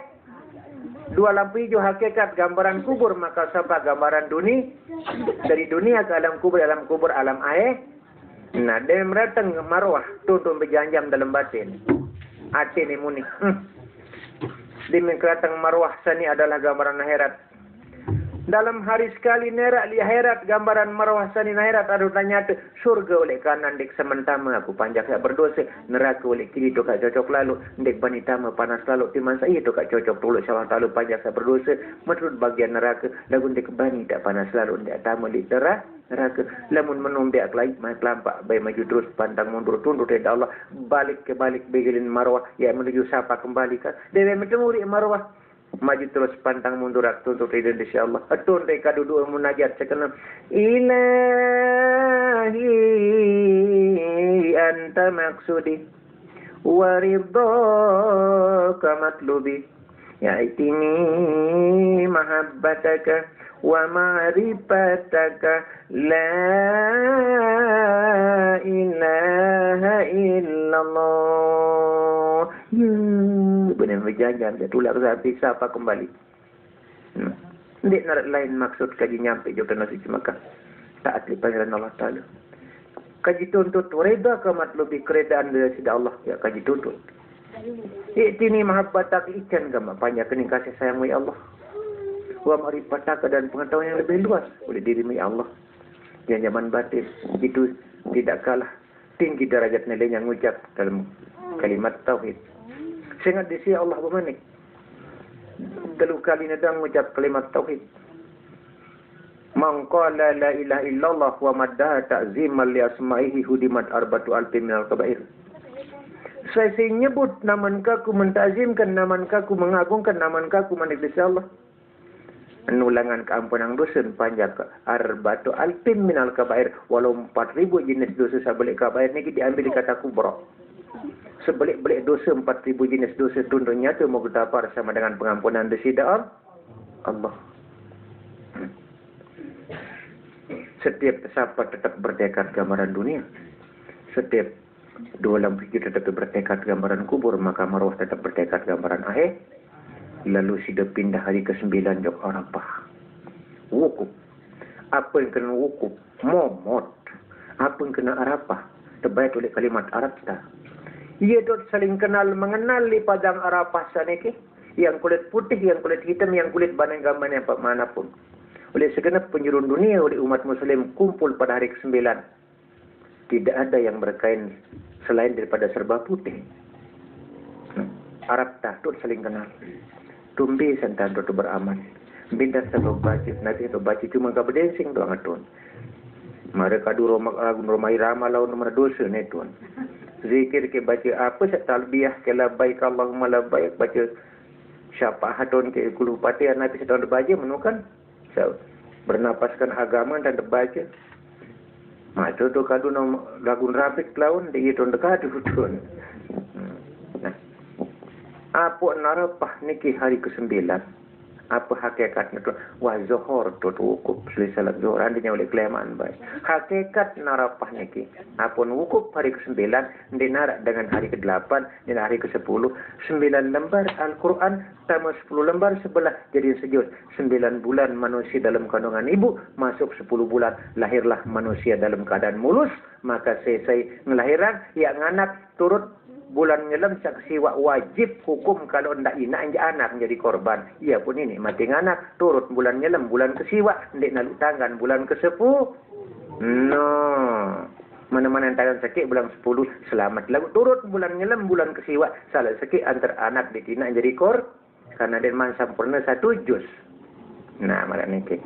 2 lampu hijau hakikat gambaran kubur. Maka sapa gambaran dunia. Dari dunia ke alam kubur alam akhir. Nah, dia meratang marwah tuntun berjanjam dalam batin. Hati ni muni. Dia meratang marwah sani adalah gambaran akhirat. Dalam hari sekali nerak di akhirat gambaran marwah sani akhirat ada tanya surga oleh kanan dek sementama aku panjang saya berdosa neraka oleh kiri tu kak cocok lalu dek banitama panas lalu timan saya tu kak cocok dulu sama lalu panjang saya berdosa menurut bagian neraka lagu dek bani tak panas lalu dek tamu di neraka lamun menumbiak lagi mai kelampak bayi maju terus pantang mundur tunduk dari Allah balik ke balik begilin marwah ya menuju sapa kembali kan dewe metemuri marwah maju terus pantang mundur tuntut ridho insyaallah. Atun mereka duduk munajat sekenam ilahi anta maksudi wa ridhaka matlubi ya itini mahabbataka wa ma'rifataka la ilaha illallah. Benar berjanjam dia tulak sampai siapa kembali. Ndik narat lain maksud kaji nyampe juga nasi Mekah. Taat li panggilan Allah Taala. Kaji tuntut reda ka matlubi keredaan dari sida Allah ya kaji tuntut. Itini mahabbatak ikan gama banyak kening kasih sayang ya Allah. Wa ma'rifataka dan pengetahuan yang lebih luas oleh dirimu ya Allah. Yang zaman batin itu tidak kalah tinggi derajat nilainya ngucap dalam kalimat tauhid. Sehingga di sisi Allah bermanik. 3 kali nadang mengucap kalimat tauhid. Man qala la ilaha illallah wa maddaha ta'ziman li asma'ihi hudimat arbatu alfi minal kabair. Saya nyebut naman kaku mentazimkan naman kaku mengagungkan naman kaku manik di sisi Allah. Penulangan keampunan dosa panjang arbatu alfi minal kabair walau 4,000 jenis dosa sabalik kabair ni diambil di kata kubra. Sebelik-belik dosa 4,000 jenis dosa tunduknya itu mau bertapar sama dengan pengampunan dosa Allah. Setiap siapa tetap bertekad gambaran dunia. Setiap Dua lampu hijau tetap bertekad gambaran kubur, maka marwah tetap bertekad gambaran akhir. Lalu sida pindah hari ke-9 jok Arafah. Wukuf. Apa yang kena wukuf? Momot. Apa yang kena Arafah? Terbaik oleh kalimat Arab tak? Ia dot saling kenal mengenal di padang Arafah saniki. Yang kulit putih, yang kulit hitam, yang kulit banang-gamban yang manapun. Oleh segenap penjuru dunia, oleh umat muslim kumpul pada hari ke-9. Tidak ada yang berkain selain daripada serba putih. Arab tak dot saling kenal. Tumbi santan dot beramal. Bintas satu baca, nanti satu baca cuma kau berdensing doang tuan. Mereka dulu rumah irama lawan nomor dosa ni tuan. Zikir ke baca apa talbiyah ke labbaik Allahumma labbaik, baca syafaat tuan ke kulupati nanti setahun baca menukan. So, bernapaskan agama dan baca. Mak tu kadu nom lagun rapik lawan di itu dekat tuan. Nah, apa narapah niki hari ke-9? Apa hakikatnya tu? Wah zuhur tu wukuf selesai salat zuhur andainya oleh kelamaan baik. Hakikat narapah niki. Apun wukuf hari ke-9 dinarak dengan hari ke-8 dan hari ke-10. 9 lembar Al-Quran tambah 10 lembar sebelah jadi sejus. 9 bulan manusia dalam kandungan ibu, masuk 10 bulan lahirlah manusia dalam keadaan mulus. Maka selesai ngelahiran yang anak turut bulan nyelam saksi wajib hukum kalau ndak ina anak menjadi korban. Ia pun ini mati anak turut bulan nyelam bulan kesiwa ndak nalu tangan bulan ke-10. No. Mana-mana tangan sakit bulan 10 selamat lagu turut bulan nyelam bulan kesiwa salah sakit antar anak ditina jadi kor karena dia man sempurna 1 juz. Nah, malah ni ke.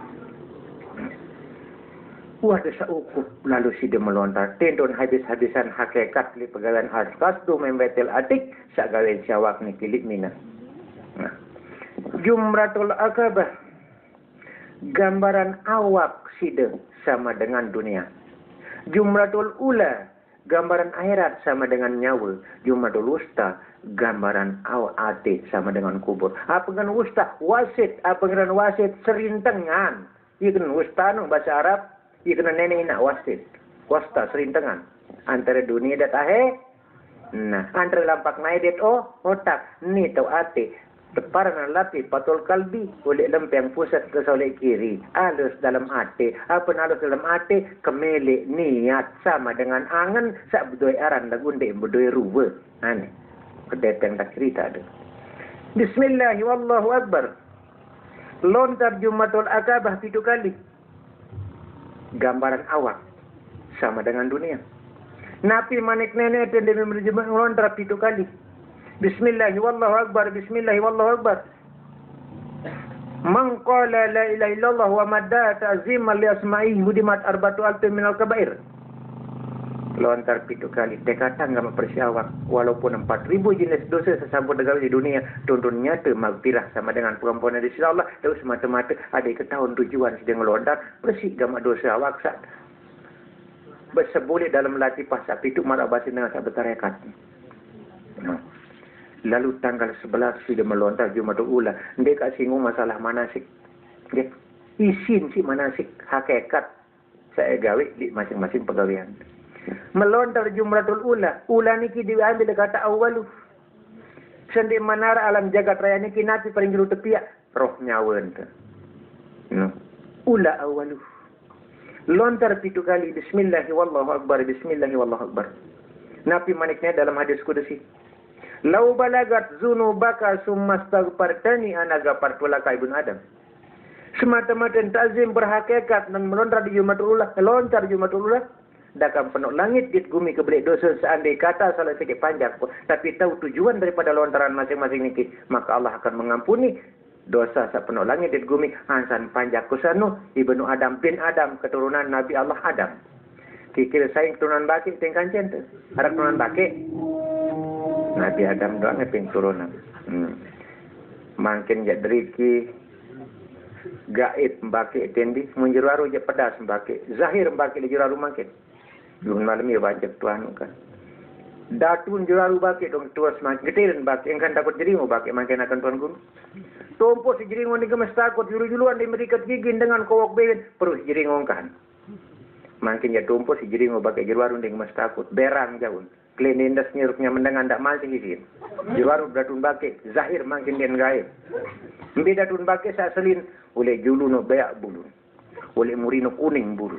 Wah desa ukuf lalu si dia melontar tendon habis-habisan hakikat li pegawaian askas tu membetel adik sak gawe syawak ni kilik mina. Nah. Jumratul Aqabah gambaran awak sida sama dengan dunia. Jumratul Ula gambaran akhirat sama dengan nyawa. Jumratul Wusta gambaran awak ati sama dengan kubur. Apa dengan wusta? Wasit. Apa dengan wasit? Serintengan. Ia kan wusta no bahasa Arab. Ia kena nenek nak wasit. Wasta serintangan. Antara dunia dan akhir. Nah, antara lampak naik det otak. Ni tau ati. Deparan lapi patul kalbi. Oleh lempeng pusat ke solek kiri. Alus dalam hati. Apa alus dalam hati? Kemelik niat. Sama dengan angan. Sak berdoi aran lagundik berdoi ruwe. Aneh. Kedeteng tak cerita ada. Bismillahirrahmanirrahim. Wallahu Akbar. Lontar Jumatul Aqabah 7 kali. Gambaran awak sama dengan dunia. Nabi manik nenek dan demi berjemaah melontar 7 kali. Bismillahirrahmanirrahim. Bismillahirrahmanirrahim. Man qala la ilaha illallah wa madda ta'ziman li asma'ihi hudimat arba'atu alfin minal kabair. Lontar 7 kali. Dekata enggak mempersiawak. Walaupun 4,000 jenis dosa sesambut dengan di dunia. Tuntun nyata magfirah sama dengan pengampunan dari sisi Allah. Lalu semata-mata ada ketahuan tujuan sedang melontar. Bersih gamak dosa awak sat. Bersebulik dalam latih pasak itu malah bahasa dengan sahabat tarekat. Lalu tanggal 11 sudah melontar Jumatul Ula. Dia kat singgung masalah manasik. Dia isin si manasik. Hakikat saya gawe di masing-masing pegawaian. Melontar Jumratul Ula. Ula niki diambil kata awalu. Sendi manara alam jagat raya niki nanti paling juru tepiak. Roh nyawa ente. No. Ula awalu. Lontar 7 kali. Bismillahirrahmanirrahim. Bismillahirrahmanirrahim. Nabi maniknya dalam hadis kudusi. Lau balagat zunubaka summa staghfartani ana ghafartu laka ibn Adam. Semata-mata ta'zim berhakikat dan melontar di Jumatul Ula. Lontar Jumatul Ula. Dakam penuh langit di bumi kebelik dosa seandai kata salah sikit panjang pun. Tapi tahu tujuan daripada lontaran masing-masing ini. Maka Allah akan mengampuni dosa sepenuh langit di bumi. Hansan panjang kusanu ibnu Adam bin Adam keturunan Nabi Allah Adam. Kikir saing keturunan baki tingkan cinta. Ada keturunan baki. Nabi Adam doang ngeping turunan. Makin jadriki gaib mbaki tendi menjeraru je pedas mbaki. Zahir mbaki jeraru makin. Belum malam ya wajib Tuhan kan. Datun jeraru baki dong tuas makin getiran baki engkan takut jeringu baki makin akan Tuhan guru. Tompo si jeringu ni gemes takut juru-juluan di merikat gigin dengan kowok begen perus jeringu kan. Makin ya tompo si jeringu baki jeraru ni gemes takut berang jauh. Klenindas nyiruknya mendengar ndak masih izin. Juaru datun bake zahir makin den gaib. Mbi datun bake sa selin oleh julu no beak bulu. Oleh murino kuning bulu.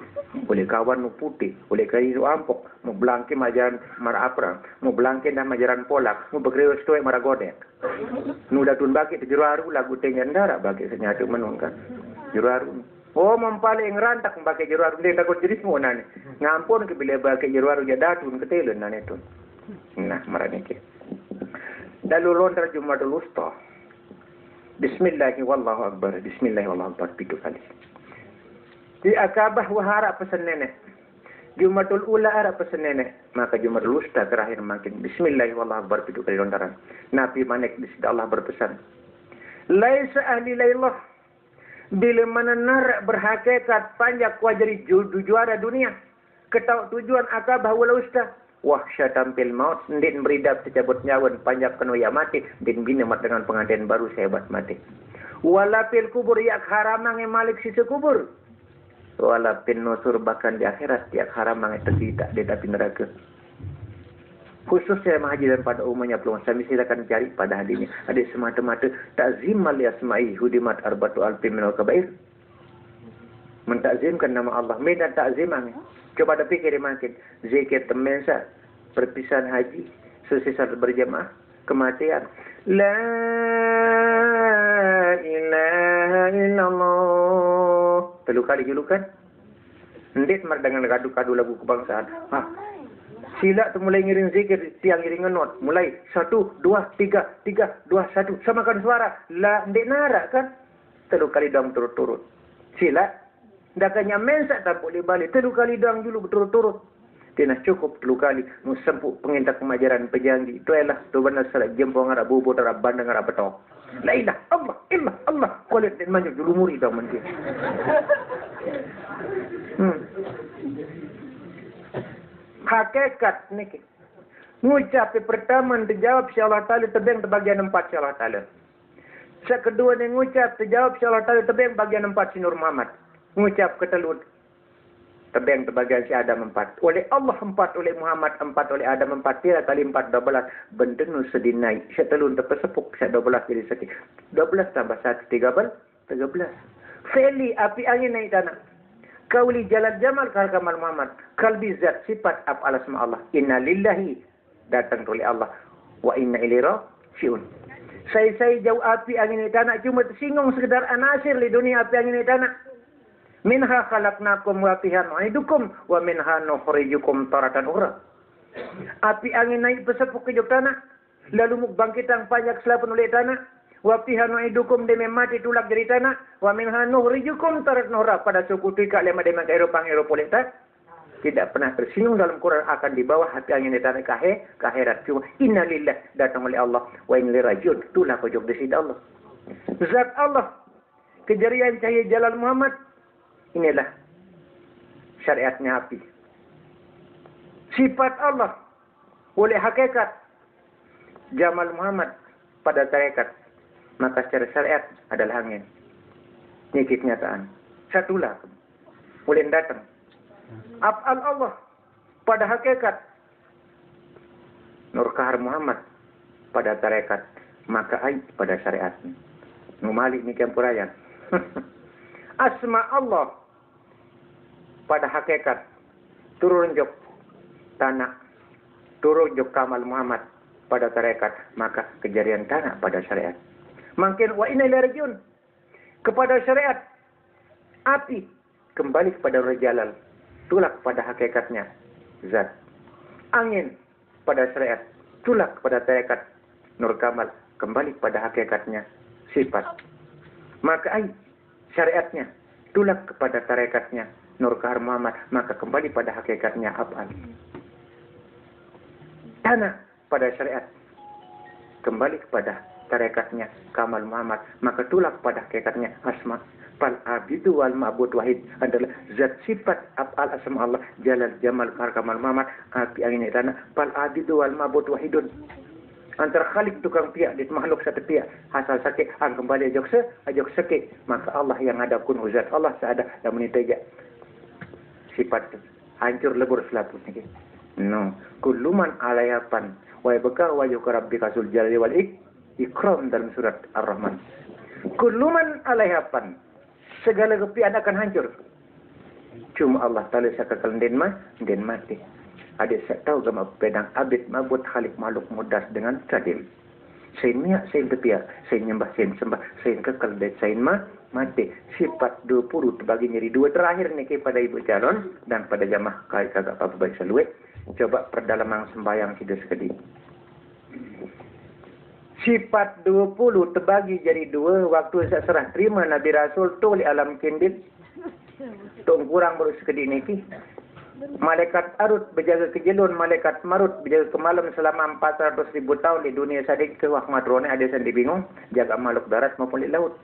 Oleh kawan no putih, oleh kayu ampok, mo blangke majaran mar aprang, mo blangke na majaran polak, mo begreo stoy mara godek. Nu datun bake juaru lagu tenyan dara bake senyatu menungkan. Juaru oh mempale ngerantak mbake jeruaru dia takut jeris mo nani ngampun ke bila bake jeruaru ya datun ketelen nani tu nah marane ke dalu lontar Jumatul Wusta bismillahi wallahu akbar bismillahi wallahu akbar 7 kali di akabah wahara pesan nenek Jumatul Ula ara pesan nenek maka Jumatul Wusta terakhir makin bismillahi wallahu akbar 7 kali lontaran Nabi manik di sisi Allah berpesan laisa ahli lailah bila mana narak berhakikat panjak wajari juara dunia. Ketau tujuan akabah wala usta. Wahsya tampil maut. Ndin beridap secabut nyawan panjak kenoya mati. Ndin binamat dengan pengantin baru sehebat mati. Walapil kubur yak haramang malik sisa kubur. Walapil nusur bahkan di akhirat yak haramang tersidak di tapi neraka. Khusus saya mengajikan pada umumnya peluang kami silakan cari pada hadisnya ada semata-mata takzim mali asma'i hudimat arbatu alfi minal kabair mentakzimkan nama Allah medan takzimannya coba ada pikir makin zikir temensa perpisahan haji sesisa berjamaah kematian la ilaha illallah perlu kali julukan ndit mar dengan kadu-kadu lagu kebangsaan sila tu mulai ngiring zikir, tiang ngiring not. Mulai 1, 2, 3, 3, 2, 1. Samakan suara. La, ndek narak kan? 3 kali doang turut-turut. Sila. Dakanya mensak tak boleh balik. 3 kali doang dulu berturut-turut. Tidak cukup 3 kali. Musempuk pengintak pemajaran pejanggi. Itu adalah tu benar salat jempol ngarap bubu darab bandang ngarap betok. La ilah Allah, illah Allah. Kualit dan manjur dulu muri doang mandi. Hakikat ni ngucap pertama terjawab si Allah Ta'ala tebing bagian 4 si Allah Ta'ala. Kedua ni ngucap terjawab si Allah Ta'ala tebing bagian 4 si Nur Muhammad. Ngucap ketelut tebing bagian si Adam 4. Oleh Allah 4, oleh Muhammad 4, oleh Adam 4. Tiada kali 4, 12. Bendenu sedinai. Setelun terpesepuk. 12 jadi sakit. 12 tambah 1, 13. Feli api angin naik tanah. Kauli jalal jamal kamal Muhammad. Kalbi zat sifat af'al asma Allah. Inna lillahi. Datang oleh Allah. Wa inna ilaihi raji'un. Saya jauh api angin di tanah. Cuma tersinggung sekedar anasir di dunia api angin di tanah. Minha khalaqnakum wa fiha nu'idukum. Wa minha nukhrijukum taratan ukhra. Api angin naik bersepuk ke jok tanah. Lalu bangkitan panjang selapun oleh tanah. Wa fiha nu'idukum demi mati tulak dari tanah. Wa minha nukhrijukum taratan ukhra. Pada suku tika lema demak Eropang Eropolita. Tidak pernah tersinggung dalam Quran akan di bawah hati angin di tanah kaherat. Cuma innalillah datang oleh Allah. Wa inna rajun. Itulah kojok di sisi Allah. Zat Allah. Kejarian cahaya Jalal Muhammad. Inilah syariatnya api. Sifat Allah. Oleh hakikat. Jamal Muhammad pada tarekat. Maka secara syariat adalah angin. Ini kenyataan. Satulah. Boleh datang. Af'al Allah pada hakikat. Nur Kahar Muhammad pada tarekat. Maka aib pada syariat. Numalik ni campurayan. Asma Allah pada hakikat. Turun jok tanah. Turun jok Kamal Muhammad pada tarekat. Maka kejadian tanah pada syariat. Makin wa inna ilaihi raji'un. Kepada syariat. Api. Kembali kepada Rajalal. Tulak pada hakikatnya. Zat. Angin. Pada syariat. Tulak pada tarekat. Nur Kamal. Kembali pada hakikatnya. Sifat. Maka aib. Syariatnya. Tulak kepada tarekatnya. Nur Kahar Muhammad. Maka kembali pada hakikatnya. Af'al. Tanah. Pada syariat. Kembali kepada tarekatnya Kamal Muhammad, maka tulak pada hakikatnya asma. Fal abidu wal ma'bud wahid adalah zat sifat af'al asma Allah Jalal Jamal Kamal Muhammad api angin di tanah. Fal abidu wal ma'bud wahidun. Antara khalik tukang pihak di makhluk satu pihak asal sakit ang kembali ajak sakit, maka Allah yang ada kun zat Allah seada dan menitejak sifat hancur lebur selaput ni. No. Kullu man 'alaiha fan wa yabqa wajhu rabbika dzul jalali wal ikram dalam surat Ar-Rahman. Kullu man 'alaiha fan. Segala kepian akan hancur. Cuma Allah Ta'ala sakakal den mati. Ada saya tahu gama pedang abid mabut khalik makhluk mudas dengan cadil. Saya niat, saya tepiak, saya nyembah, saya sembah, saya kekal dan saya mati. Sifat 20 terbagi jadi 2 terakhir ni pada ibu calon dan pada jamaah kagak apa baik seluwe. Coba perdalaman sembahyang sudah sekali. Sifat 20 terbagi jadi 2 waktu saya serah terima Nabi Rasul tu di alam kindit. Tung kurang baru sekali niki. Malaikat Arut berjaga ke jelun, malaikat Marut berjaga ke malam selama 400,000 tahun di dunia sadik ke Wahmadrone ada sendiri bingung jaga makhluk darat maupun di laut.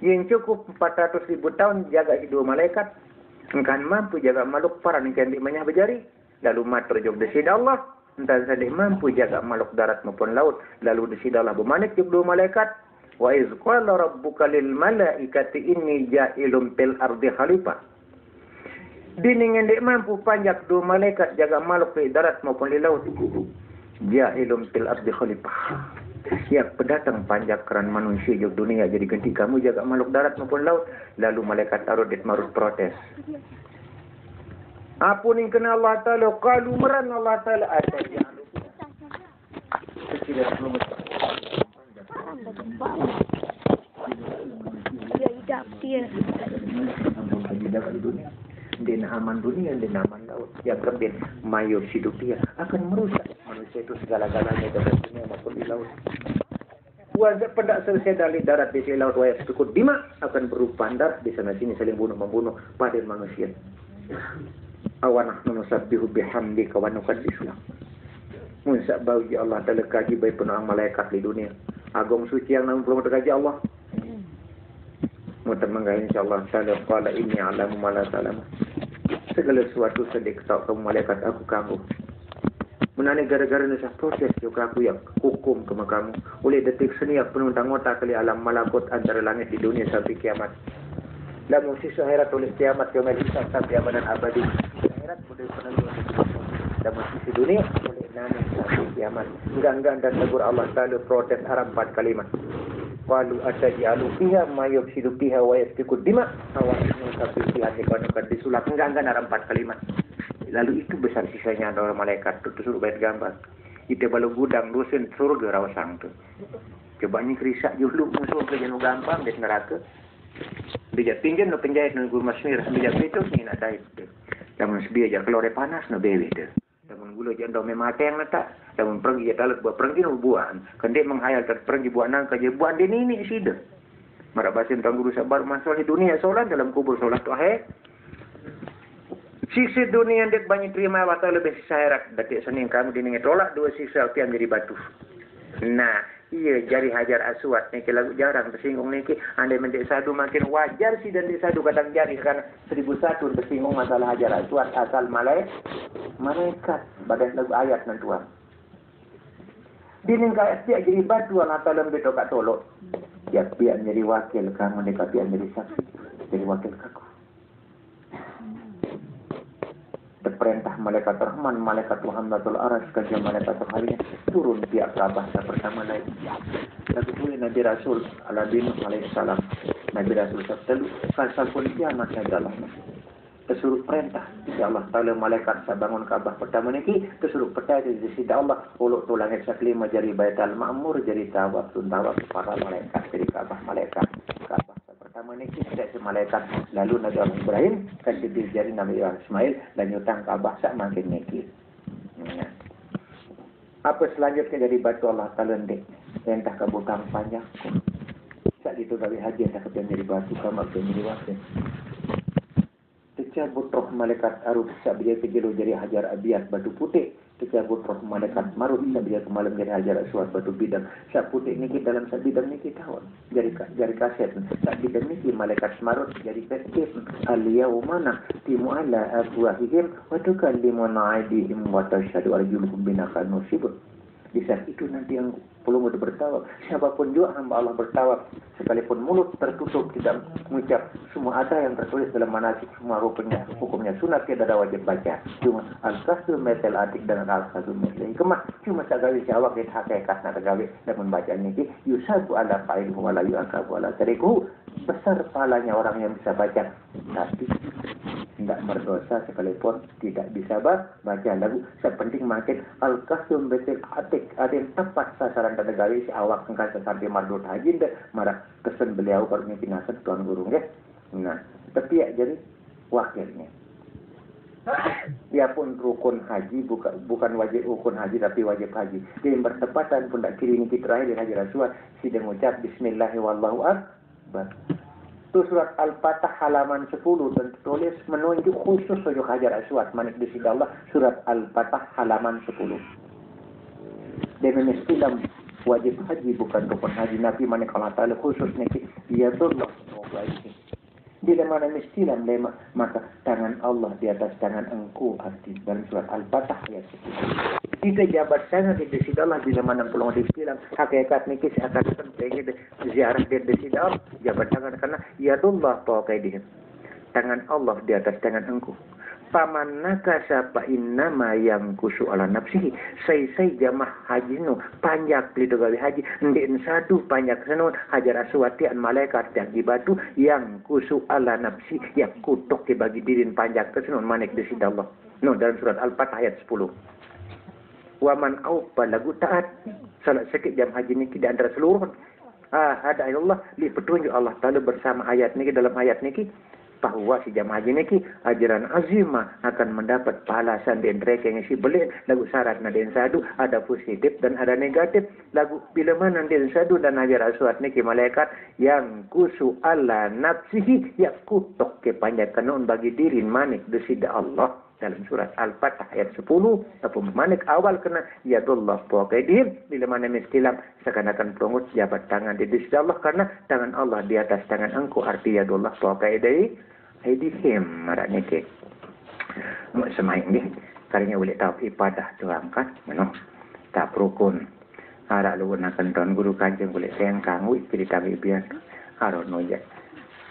Yang cukup 400,000 tahun jaga 2 malaikat. Engkan mampu jaga makhluk paran yang di menyah berjari. Lalu matur jog desida Allah. Entah sadik mampu jaga makhluk darat maupun laut. Lalu desida Allah bermanik jog 2 malaikat. Wa iz qala rabbuka lil malaikati inni ja'ilun fil ardi khalifah. Dini ngendek mampu panjak 2 malaikat jaga makhluk di darat maupun di laut. Ja'ilun fil ardi khalifah. Ya pendatang panjak keran manusia jog dunia jadi ganti kamu jaga makhluk darat maupun laut. Lalu malaikat Arut dit Marut protes. Apun yang kena Allah Ta'ala qalu meran Allah Ta'ala ada ja'alu. Tidak perlu dia hidup dia. Di dunia. Dia aman dunia, dia aman laut. Yang terbit mayur hidup dia akan merusak manusia itu segala-galanya dalam dunia maupun di laut. Wajib pendak selesai dari darat di laut wajib cukup dima akan berupa darah di sana sini saling bunuh membunuh pada manusia. Awanah nusabbihu bihamdika wa nuqaddisulah. Musa bau ya Allah Ta'ala kaji baik penuang malaikat di dunia. Agung suci yang namun belum terkaji Allah. Mutan mengah insyaAllah Ta'ala qala inni alamu ma la ta'lamu. Segala sesuatu sedek tahu kamu malaikat aku kamu. Menani gara-gara nusah proses juga aku yang hukum ke kamu. Oleh detik seniak penuntang otak kali alam malakut antara langit di dunia sampai kiamat. Lalu sisa akhirat oleh kiamat yang hisab sampai abadan abadi. Akhirat boleh penentu dan sisi dunia oleh nani sampai kiamat. Enggak dan tegur Allah Ta'ala protes Arab 4 kalimat. Qalu ataj'alu fiha ma yufsidu fiha wa yasfiku dima wa yusabbihu fiha dikatakan disulap enggak Arab 4 kalimat. Lalu itu besar sisanya ada malaikat tu suruh bait gambar. Itu balu gudang dosen surga rawasang tu. Coba ni krisak dulu musuh ke jenuh gampang di neraka. Bijak pinjam no penjahit no guru masmir, bijak itu ni nak dait. Namun sebiar je keluar panas no bewe tu. Namun gula je ndo memateng tak. Namun pergi je dalat buat pergi no buan. Kendek menghayal tak pergi buat nang kerja buat dia ni sida. Marah basin tuan guru sabar masalah di dunia solat dalam kubur solat tu akhir. Sisi dunia yang dek banyak terima waktu lebih sisa akhirat. Datik sening kamu diningin tolak 2 sisa pian jadi batu. Nah, iya jari hajar aswad ni lagu jarang tersinggung ni. Andai mendek sadu makin wajar sih dan sadu kadang jari kan 1001 tersinggung masalah hajar aswad asal malaikat badan lagu ayat nan tuan. Dining kaya tiap jadi batu Allah Ta'ala beto kat tolok. Ya pian jadi wakil kamu dekat pian jadi saksi. Jadi wakil kaku. Perintah malaikat Rahman, malaikat Muhammadul Aras, kerja malaikat Tuhan turun pihak Ka'bah pertama lagi. Lalu kemudian Nabi Rasul Al-Adin alaihissalam, Nabi Rasul sabtalu, kasal pun kiamat adalah kesuruh perintah. Ya Allah Ta'ala malaikat saya bangun Ka'bah pertama ni, kesuruh perintah di sisi Allah, uluk tu langit saklima jari Baitul Ma'mur, jari tawaf, tuntawaf para malaikat dari Ka'bah malaikat. Ka'bah pertama ni tidak semalaikat. Lalu Nabi Allah Ibrahim kasih jari Nabi Ismail dan nyutang Ka'bah sak makin nikit. Apa selanjutnya dari batu Allah Ta'ala ndek? Entah kabutang panjang. Saat itu dari haji entah kepian dari batu kamar kepian dari wakil. Tercabut roh malaikat Arut saat dia terjelu jadi hajar abiyat batu putih. Tercabut roh malaikat Marut saat dia kemalam jadi hajar aswad batu bidang. Saat putih ni dalam saat bidang ni tahun. Jari kaset. Saat bidang ni malaikat Marut jadi kaset. Al-yawmana timu ala afwahihim wa tukallimuna aydihim wa tashhadu arjuluhum bima kanu yaksibun. Di saat itu nanti yang pelongo bertawaf. Siapapun juga hamba Allah bertawaf. Sekalipun mulut tertutup tidak mengucap. Semua ada yang tertulis dalam manasik. Semua hukumnya sunat tidak ada wajib baca. Cuma al-kasdu metel adik dan al-kasdu metel hikmah. Cuma tagawi jawab dan hakikat nak tagawi dan membaca ini. Yusabu ala fa'iluhu wa la yu'akabu ala tarikuhu. Besar pahalanya orang yang bisa baca. Tapi tidak berdosa sekalipun tidak bisa baca lagu. Sepenting makin al-kasum betul atik ada yang tepat sasaran dan negara si awak engkau sampai mardut haji ndak marah kesan beliau kalau ini nasib tuan guru nggak. Nah tapi ya jadi wakilnya. Dia pun rukun haji bukan wajib rukun haji tapi wajib haji. Dia yang bertepatan pun tak kiri ini terakhir di haji Rasulullah sidang ucap Bismillahirrahmanirrahim. Itu surat Al-Fatah halaman 10 dan tulis menunjuk khusus sujud Hajar Aswad manik di sisi Allah surat Al-Fatah halaman 10. Dan istilah wajib haji bukan rukun haji Nabi manik Allah Ta'ala khusus niki ya Allah di mana istilah maka tangan Allah di atas tangan engkau arti dalam surat Al-Fatah ayat 10. Jika jabat sangat di sisi Allah bila mana pulang di istilah hakikat niki akan penting ziarah di sisi Allah jabat tangan karena ya Allah pakai dia tangan Allah di atas tangan engkau. Paman nakasa pa innama yang kusu ala nafsihi sai jamah haji nu panjak lido gawe haji ndin satu panjak senun hajar aswati an malaikat yang di batu yang kusu ala nafsi yang kutuk ke bagi dirin panjak kesenun manik di sisi Allah. No dalam surat Al-Fatah ayat 10. Waman aupa lagu taat salat sakit jam haji niki di antara seluruh ada Allah li petunjuk Allah Ta'ala bersama ayat niki dalam ayat niki bahwa si jamaah haji niki ajaran azimah akan mendapat balasan dan mereka yang si beli lagu syarat dan sadu ada positif dan ada negatif lagu bila mana dan sadu dan hajar aswad niki malaikat yang kusu ala nafsihi yang kutuk kepanjakan bagi diri manik desida Allah dalam surat Al-Fatah ayat 10 apa manik awal kena ya Allah pakai dia bila mana miskilam seakan-akan pelongot jabat tangan di sisi Allah karena tangan Allah di atas tangan engkau arti ya Allah pakai dia hidihim maraknya ke semain ni kalinya boleh tahu ibadah tu angkat mana tak rukun arak lu gunakan tuan guru kanjeng boleh sengkang wih cerita bibian aron nojak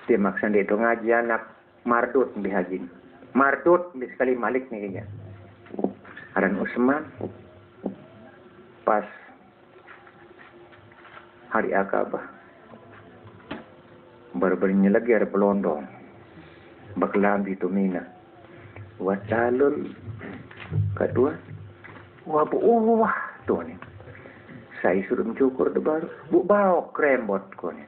dia maksud dia tu ngaji anak mardut di haji mardut di sekali malik ni kayaknya Aran Usman pas hari Akabah baru-barunya lagi ada pelondong baklam di Tumina watalul kedua wah tuh nih saya suruh mencukur tu baru bawa krembot ko nih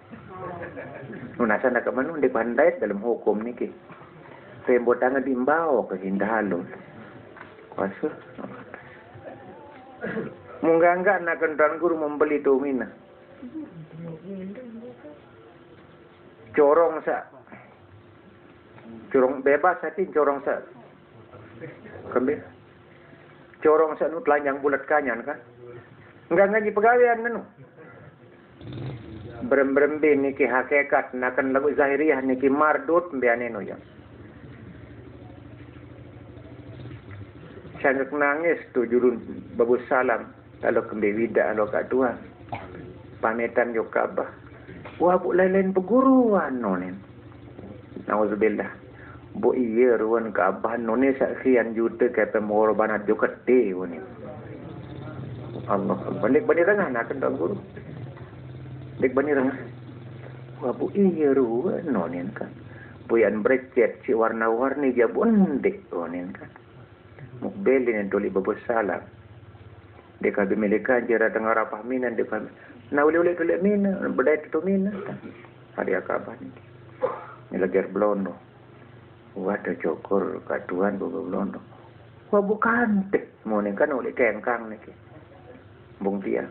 nasa nak kemana di pandai dalam hukum ni ki krembot tangan dibawa ke hindahalum kuasa munggah nak kendan guru membeli Tumina corong bebas hati corong kembali corong nu telanjang bulat kanyan kan enggak ngaji pegawaian nu berembe niki hakikat nakan lagu zahiriyah niki mardut mbiane nu ya sangat nangis tu jurun babus salam kalau kembali wida alo kadua pamitan yo kabah wah bu lain peguruan nonen nauzubillah bu iya ruan kabah nonen saksian juta kata mengorbanat jo kete woni Allah balik rengah nak kendang guru dek rengah wah bu iya ruan nonen kan buyan brecet si warna-warni dia bondek nonen kan mukbeli yang tuli babus salam deka bimilika jara dengar apa minan deka na uli tuli mina bedai tu mina hari Akabah ni lagi blondo wadah jokur kaduan bobo blondo wah bukan dek mau kan uli kengkang ni bung dia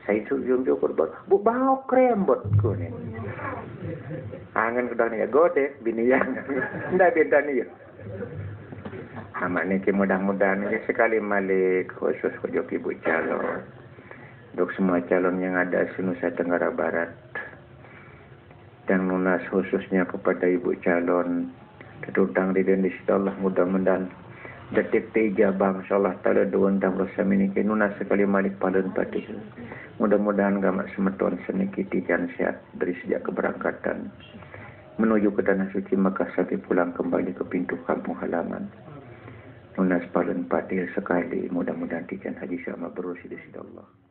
saya sujung jokur bu bau krembot ko ni angan kedang ni gode bini yang ndak beda ni amat ni mudah-mudahan ni sekali malik khusus kejok ibu calon untuk semua calon yang ada di Nusa Tenggara Barat dan lunas khususnya kepada ibu calon terutang di sisi Allah mudah-mudahan Detik ijabah masyaallah taala duandam rasa miniki nuna sekali malik paling patih. Mudah-mudahan gamak semeton senikiti dan sehat dari sejak keberangkatan menuju ke tanah suci Makkah sampai pulang kembali ke pintu kampung halaman. Nunas paling patih sekali mudah-mudahan tijan haji sama berusi di sisi Allah.